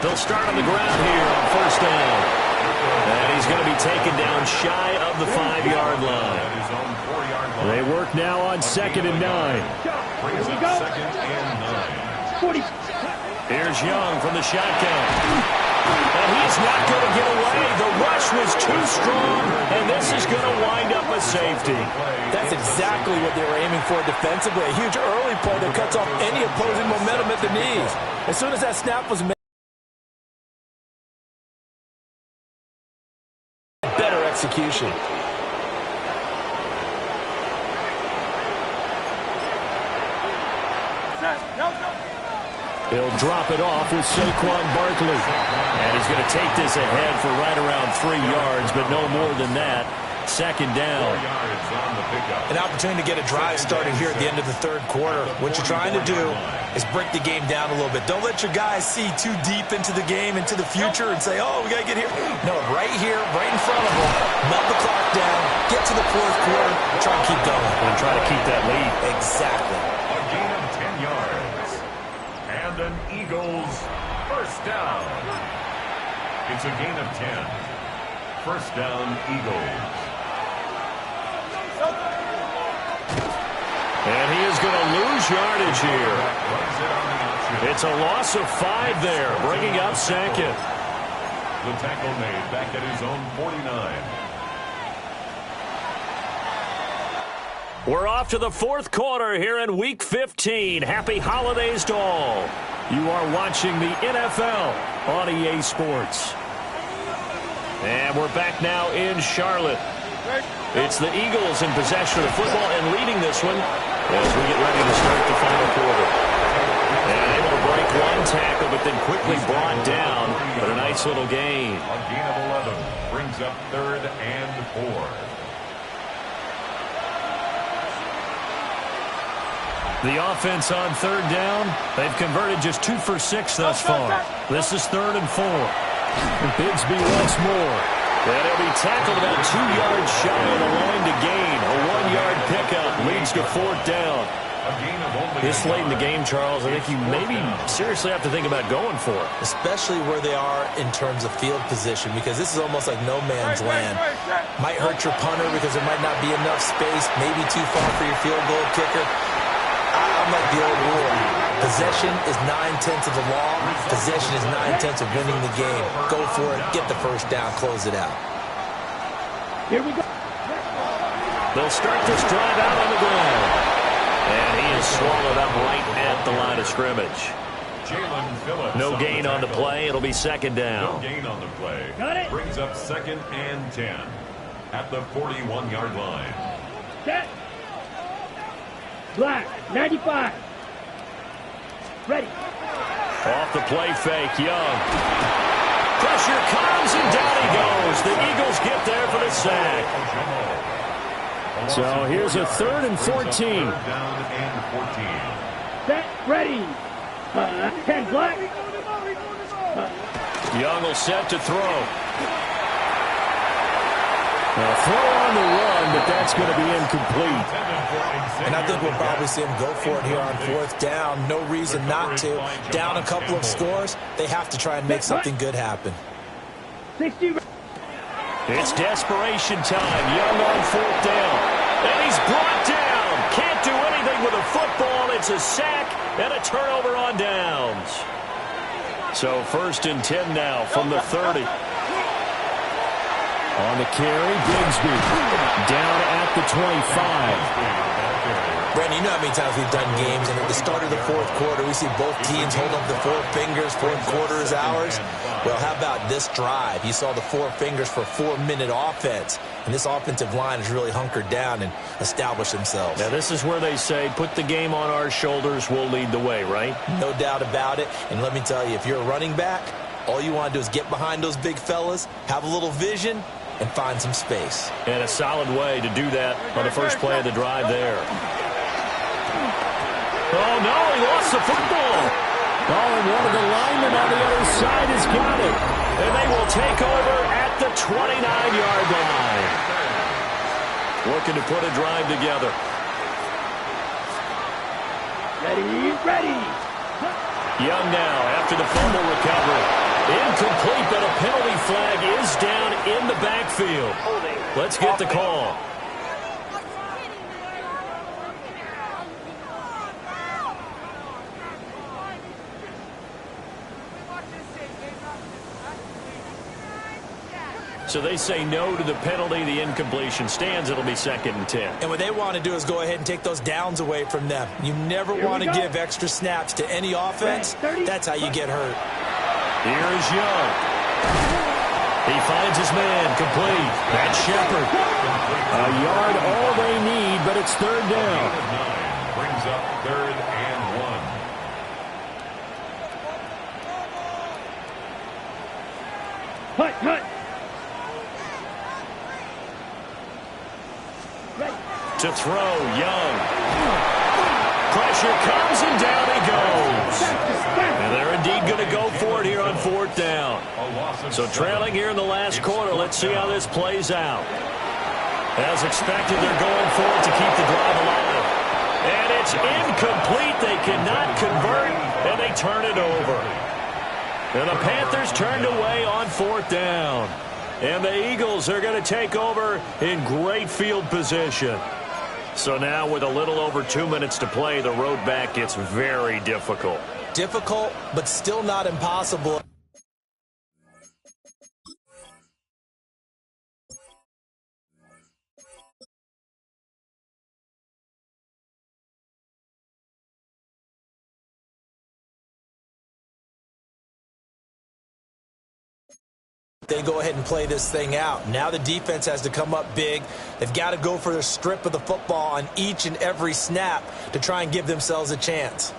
They'll start on the ground here on 1st down. And he's going to be taken down shy of the 5-yard line. They work now on 2nd and 9. Here's Young from the shotgun. And he's not going to get away. The rush was too strong, and this is going to wind up a safety. That's exactly what they were aiming for defensively. A huge early play that cuts off any opposing momentum at the knees. As soon as that snap was made, better execution. He'll drop it off with Saquon Barkley. And he's going to take this ahead for right around 3 yards, but no more than that. 2nd down. An opportunity to get a drive started here at the end of the 3rd quarter. What you're trying to do is break the game down a little bit. Don't let your guys see too deep into the game, into the future, and say, oh, we got to get here. No, right here, right in front of them. Melt the clock down, get to the 4th quarter, try and keep going. And try to keep that lead. Exactly. A gain of 10 yards. And an Eagles first down. It's a gain of 10. First down, Eagles. And he is going to lose yardage here. It's a loss of 5 there, bringing up 2nd. The tackle made back at his own 49. We're off to the 4th quarter here in Week 15. Happy holidays to all. You are watching the NFL on EA Sports. And we're back now in Charlotte. It's the Eagles in possession of the football and leading this one as we get ready to start the final quarter. And able to break 1 tackle, but then quickly brought down. But a nice little gain. A gain of 11 brings up 3rd and 4. The offense on 3rd down, they've converted just 2 for 6 thus far. This is 3rd and 4. Bigsby once more. And he'll be tackled about 2 yards shy of the line to gain. A 1-yard pickup leads to fourth down. This late in the game, Charles, I think you maybe seriously have to think about going for it. Especially where they are in terms of field position, because this is almost like no man's land. Might hurt your punter because there might not be enough space, maybe too far for your field goal kicker. I'm like the old rule. Possession is 9/10 of the law. Possession is 9/10 of winning the game. Go for it, get the first down, close it out. Here we go. They'll start this drive out on the ground. And he is swallowed up right at the line of scrimmage. No gain on the play. It'll be second down. No gain on the play. Got it. Brings up 2nd and 10 at the 41-yard line. Set. Black, 95. Ready. Off the play fake, Young. Pressure comes, and down he goes. The Eagles get there for the sack. So here's a 3rd and 14. Third down and 14. Set. Ready. 10 black. Young will set to throw. Now throw on the run, but that's going to be incomplete. And I think we'll probably see him go for it here on fourth down. No reason not to. Down a couple of scores, they have to try and make something good happen. 60. It's desperation time. Young on fourth down. And he's brought down. Can't do anything with a football. It's a sack and a turnover on downs. So 1st and 10 now from the 30. On the carry, Bigsby down at the 25. Brandon, you know how many times we've done games, and at the start of the fourth quarter, we see both teams hold up the 4 fingers, fourth quarter is ours. Well, how about this drive? You saw the 4 fingers for 4-minute offense, and this offensive line has really hunkered down and established themselves. Now, this is where they say, put the game on our shoulders, we'll lead the way, right? No doubt about it, and let me tell you, if you're a running back, all you want to do is get behind those big fellas, have a little vision, and find some space. And a solid way to do that on the first play of the drive there. Oh, no, he lost the football. Oh, and one of the linemen on the other side has got it. And they will take over at the 29-yard line. Looking to put a drive together. Ready, ready. Young now after the fumble recovery. Incomplete, but a penalty flag is down in the backfield. Let's get the call. So they say no to the penalty. The incompletion stands. It'll be 2nd and 10. And what they want to do is go ahead and take those downs away from them. You never want to give extra snaps to any offense. That's how you get hurt. Here is Young. He finds his man, complete. That's Shepard. A yard, all they need, but it's 3rd down. Brings up 3rd and 1. Hut, hut. To throw, Young. Pressure comes, and down he goes. And they're indeed going to go for it here on 4th down. So trailing here in the last quarter, let's see how this plays out. As expected, they're going for it to keep the drive alive. And it's incomplete. They cannot convert, and they turn it over. And the Panthers turned away on 4th down. And the Eagles are going to take over in great field position. So now with a little over 2 minutes to play, the road back gets very difficult. Difficult, but still not impossible. They go ahead and play this thing out. Now the defense has to come up big. They've got to go for a strip of the football on each and every snap to try and give themselves a chance.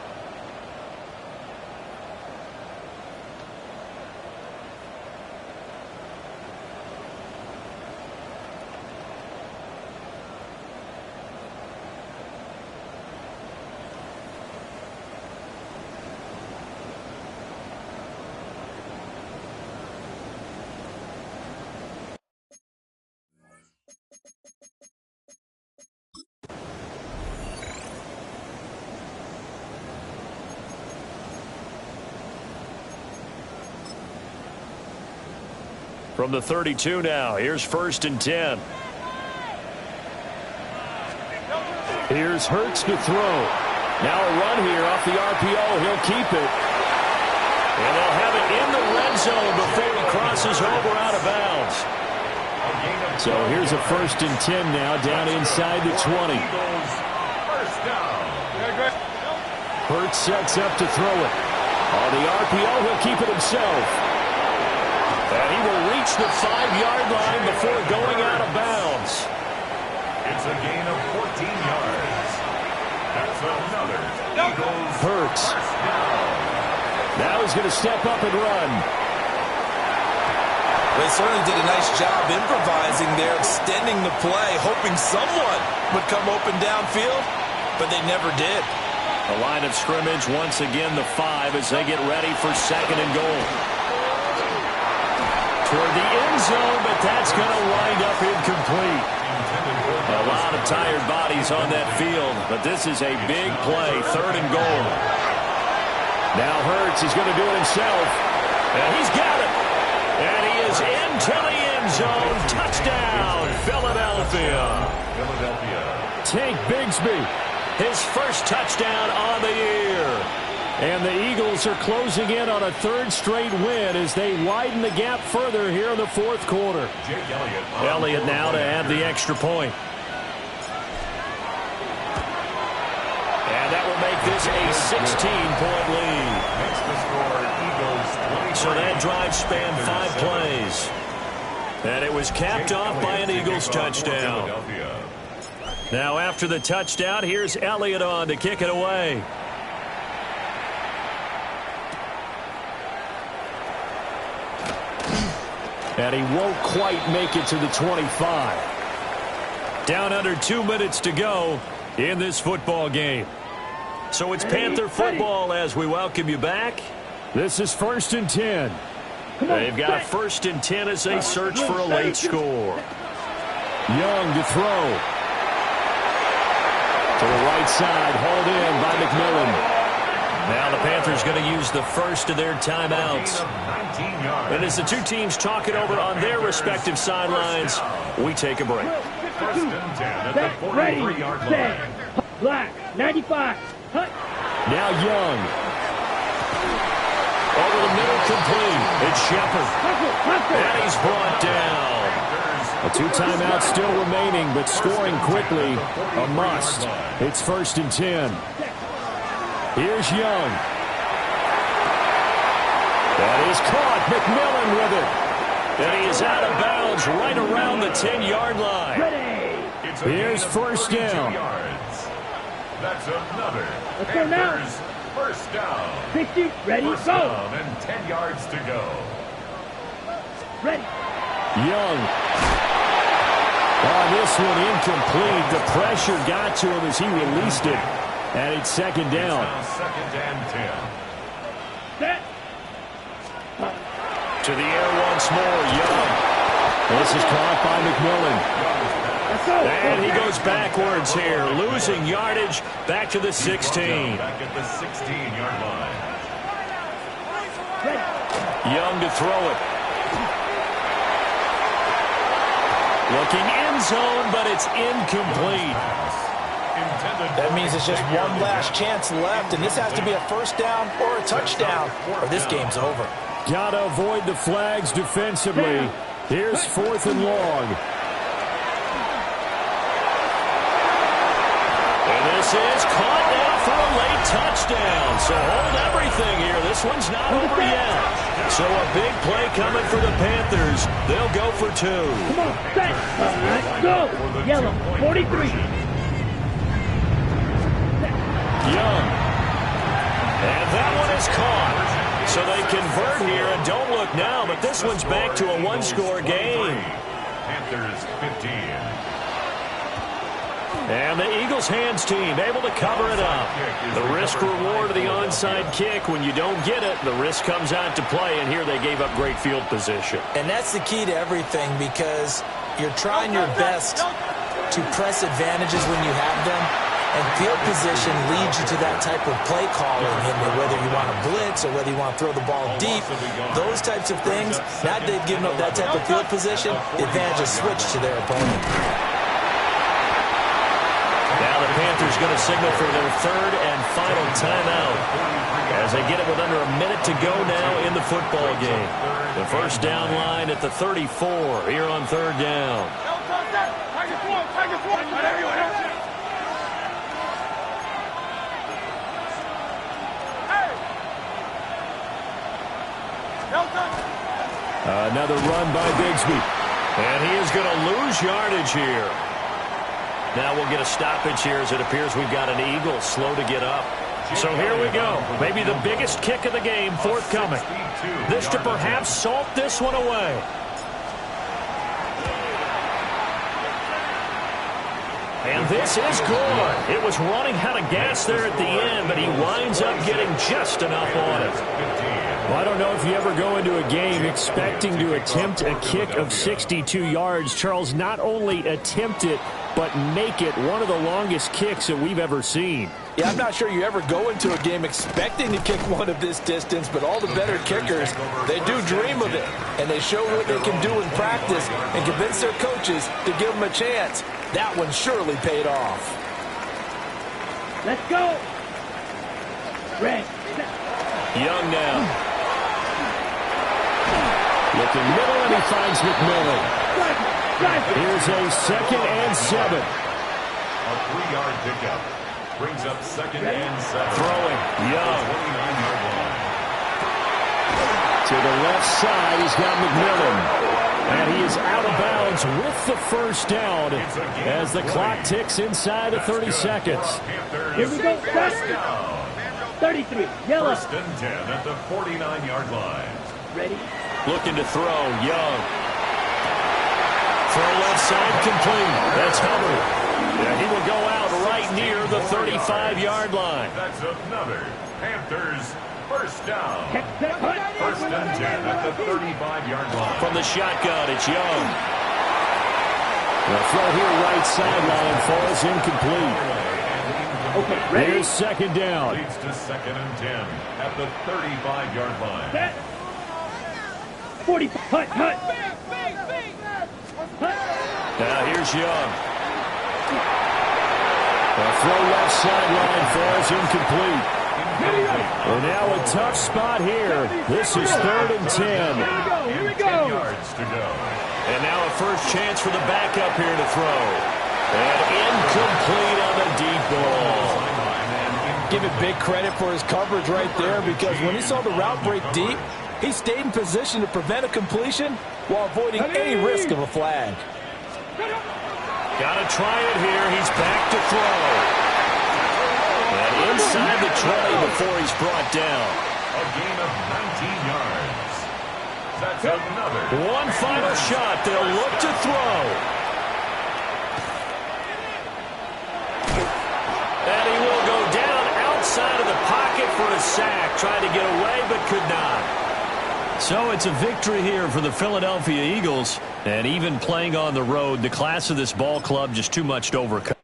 From the 32 now, here's 1st and 10. Here's Hurts to throw. Now a run here off the RPO. He'll keep it. And they'll have it in the red zone before he crosses over out of bounds. So here's a 1st and 10 now, down inside the 20. Hurts sets up to throw it. On the RPO, he'll keep it himself. And he will reach the 5-yard line before going out of bounds. It's a gain of 14 yards. That's another Eagles Hurts. first down. Now he's going to step up and run. They certainly did a nice job improvising there, extending the play, hoping someone would come open downfield, but they never did. A line of scrimmage once again, the 5 as they get ready for 2nd and goal. Toward the end zone, but that's going to wind up incomplete. A lot of tired bodies on that field, but this is a big play, 3rd and goal. Now Hurts is going to do it himself, and he's got it. And he is into the end zone. Touchdown, Philadelphia. Tank Bigsby, his first touchdown on the year. And the Eagles are closing in on a 3rd straight win as they widen the gap further here in the 4th quarter. Elliott now to add the extra point. And that will make this a 16-point lead. So that drive spanned 5 plays. And it was capped off by an Eagles touchdown. Now after the touchdown, here's Elliott on to kick it away. And he won't quite make it to the 25. Down under 2 minutes to go in this football game. So it's Panther football as we welcome you back. This is 1st and 10. They've got a 1st and 10 as they search for a late score. Young to throw. To the right side, hauled in by McMillan. Now the Panthers going to use the first of their timeouts. And as the two teams talk it over on their respective sidelines, we take a break. 1st and 10 at the 43-yard line. Black, 95. Now Young. Over the middle, complete. It's Shepard. And he's brought down. A 2 timeouts still remaining, but scoring quickly, a must. It's 1st and 10. Here's Young. That is caught. McMillan with it. And he is out of bounds right around the 10-yard line. Here's 1st down. That's another Let's go now. Panthers first down. 60, ready, First go. down and 10 yards to go. Ready. Young. On this one, incomplete. The pressure got to him as he released it. And it's 2nd down. It's now 2nd and 10. Set. To the air once more, Young. This is caught by McMillan. Let's go. And he goes backwards here, losing yardage back to the 16. Back at the 16-yard line. Ready. Young to throw it. Looking end zone, but it's incomplete. That means it's just one last chance left, and this has to be a 1st down or a touchdown, or this game's over. Gotta avoid the flags defensively. Here's 4th and long. And this is caught now for a late touchdown. So hold everything here. This one's not over yet. So a big play coming for the Panthers. They'll go for 2. Come on, set. Let's go. Yellow, 43. Young. And that one is caught. So they convert here and don't look now, but this one's back to a 1-score game. Panthers 15. And the Eagles hands team able to cover it up. The risk reward of the onside kick. When you don't get it, the risk comes out to play, and here they gave up great field position. And that's the key to everything, because you're trying your best to press advantages when you have them, And field position leads you to that type of play calling, and whether you want to blitz or whether you want to throw the ball deep, those types of things, now that they've given up that type of field position, the advantage is switched to their opponent. Now the Panthers going to signal for their third and final timeout as they get it with under a minute to go now in the football game. The first down line at the 34 here on third down. Another run by Bigsby. And he is going to lose yardage here. Now we'll get a stoppage here as it appears we've got an Eagle slow to get up. So here we go. Maybe the biggest kick of the game forthcoming. This to perhaps salt this one away. And this is good. It was running out of gas there at the end, but he winds up getting just enough on it. Well, I don't know if you ever go into a game expecting to attempt a kick of 62 yards. Charles, not only attempt it, but make it one of the longest kicks that we've ever seen. Yeah, I'm not sure you ever go into a game expecting to kick one of this distance, but all the better kickers, they do dream of it, and they show what they can do in practice and convince their coaches to give them a chance. That one surely paid off. Let's go. Red. Young now. Looking middle, and he finds McMillan. Here's a 2nd and 7. A 3-yard pickup. Brings up 2nd and 7. Throwing. Young. 29-yard line. To the left side, he's got McMillan. And he is out of bounds with the first down as the clock ticks inside of 30 seconds. Here we go. 33. Yellow. 1st and 10 at the 49-yard line. Ready. Looking to throw. Young. Throw left side complete. That's Hubbard. Yeah, he will go out right near the 35-yard line. That's another Panthers first down. 1st and 10 at the 35-yard line. From the shotgun, it's Young. The throw here right sideline falls incomplete. Okay, ready. Here's 2nd down. Leads to 2nd and 10 at the 35-yard line. Set. 40. Hut. Now here's Young. The throw left sideline falls incomplete. And now a tough spot here. This is 3rd and 10. Here we go. 10 yards to go. And now a first chance for the backup here to throw. And incomplete on the deep ball. Give it big credit for his coverage right there, because when he saw the route break deep, he stayed in position to prevent a completion while avoiding any risk of a flag. Got to try it here. He's back to throw. And inside the 20 before he's brought down. A gain of 19 yards. That's another. One final shot. They'll look to throw. And he will go down outside of the pocket for a sack. Tried to get away, but could not. So it's a victory here for the Philadelphia Eagles. And even playing on the road, the class of this ball club just too much to overcome.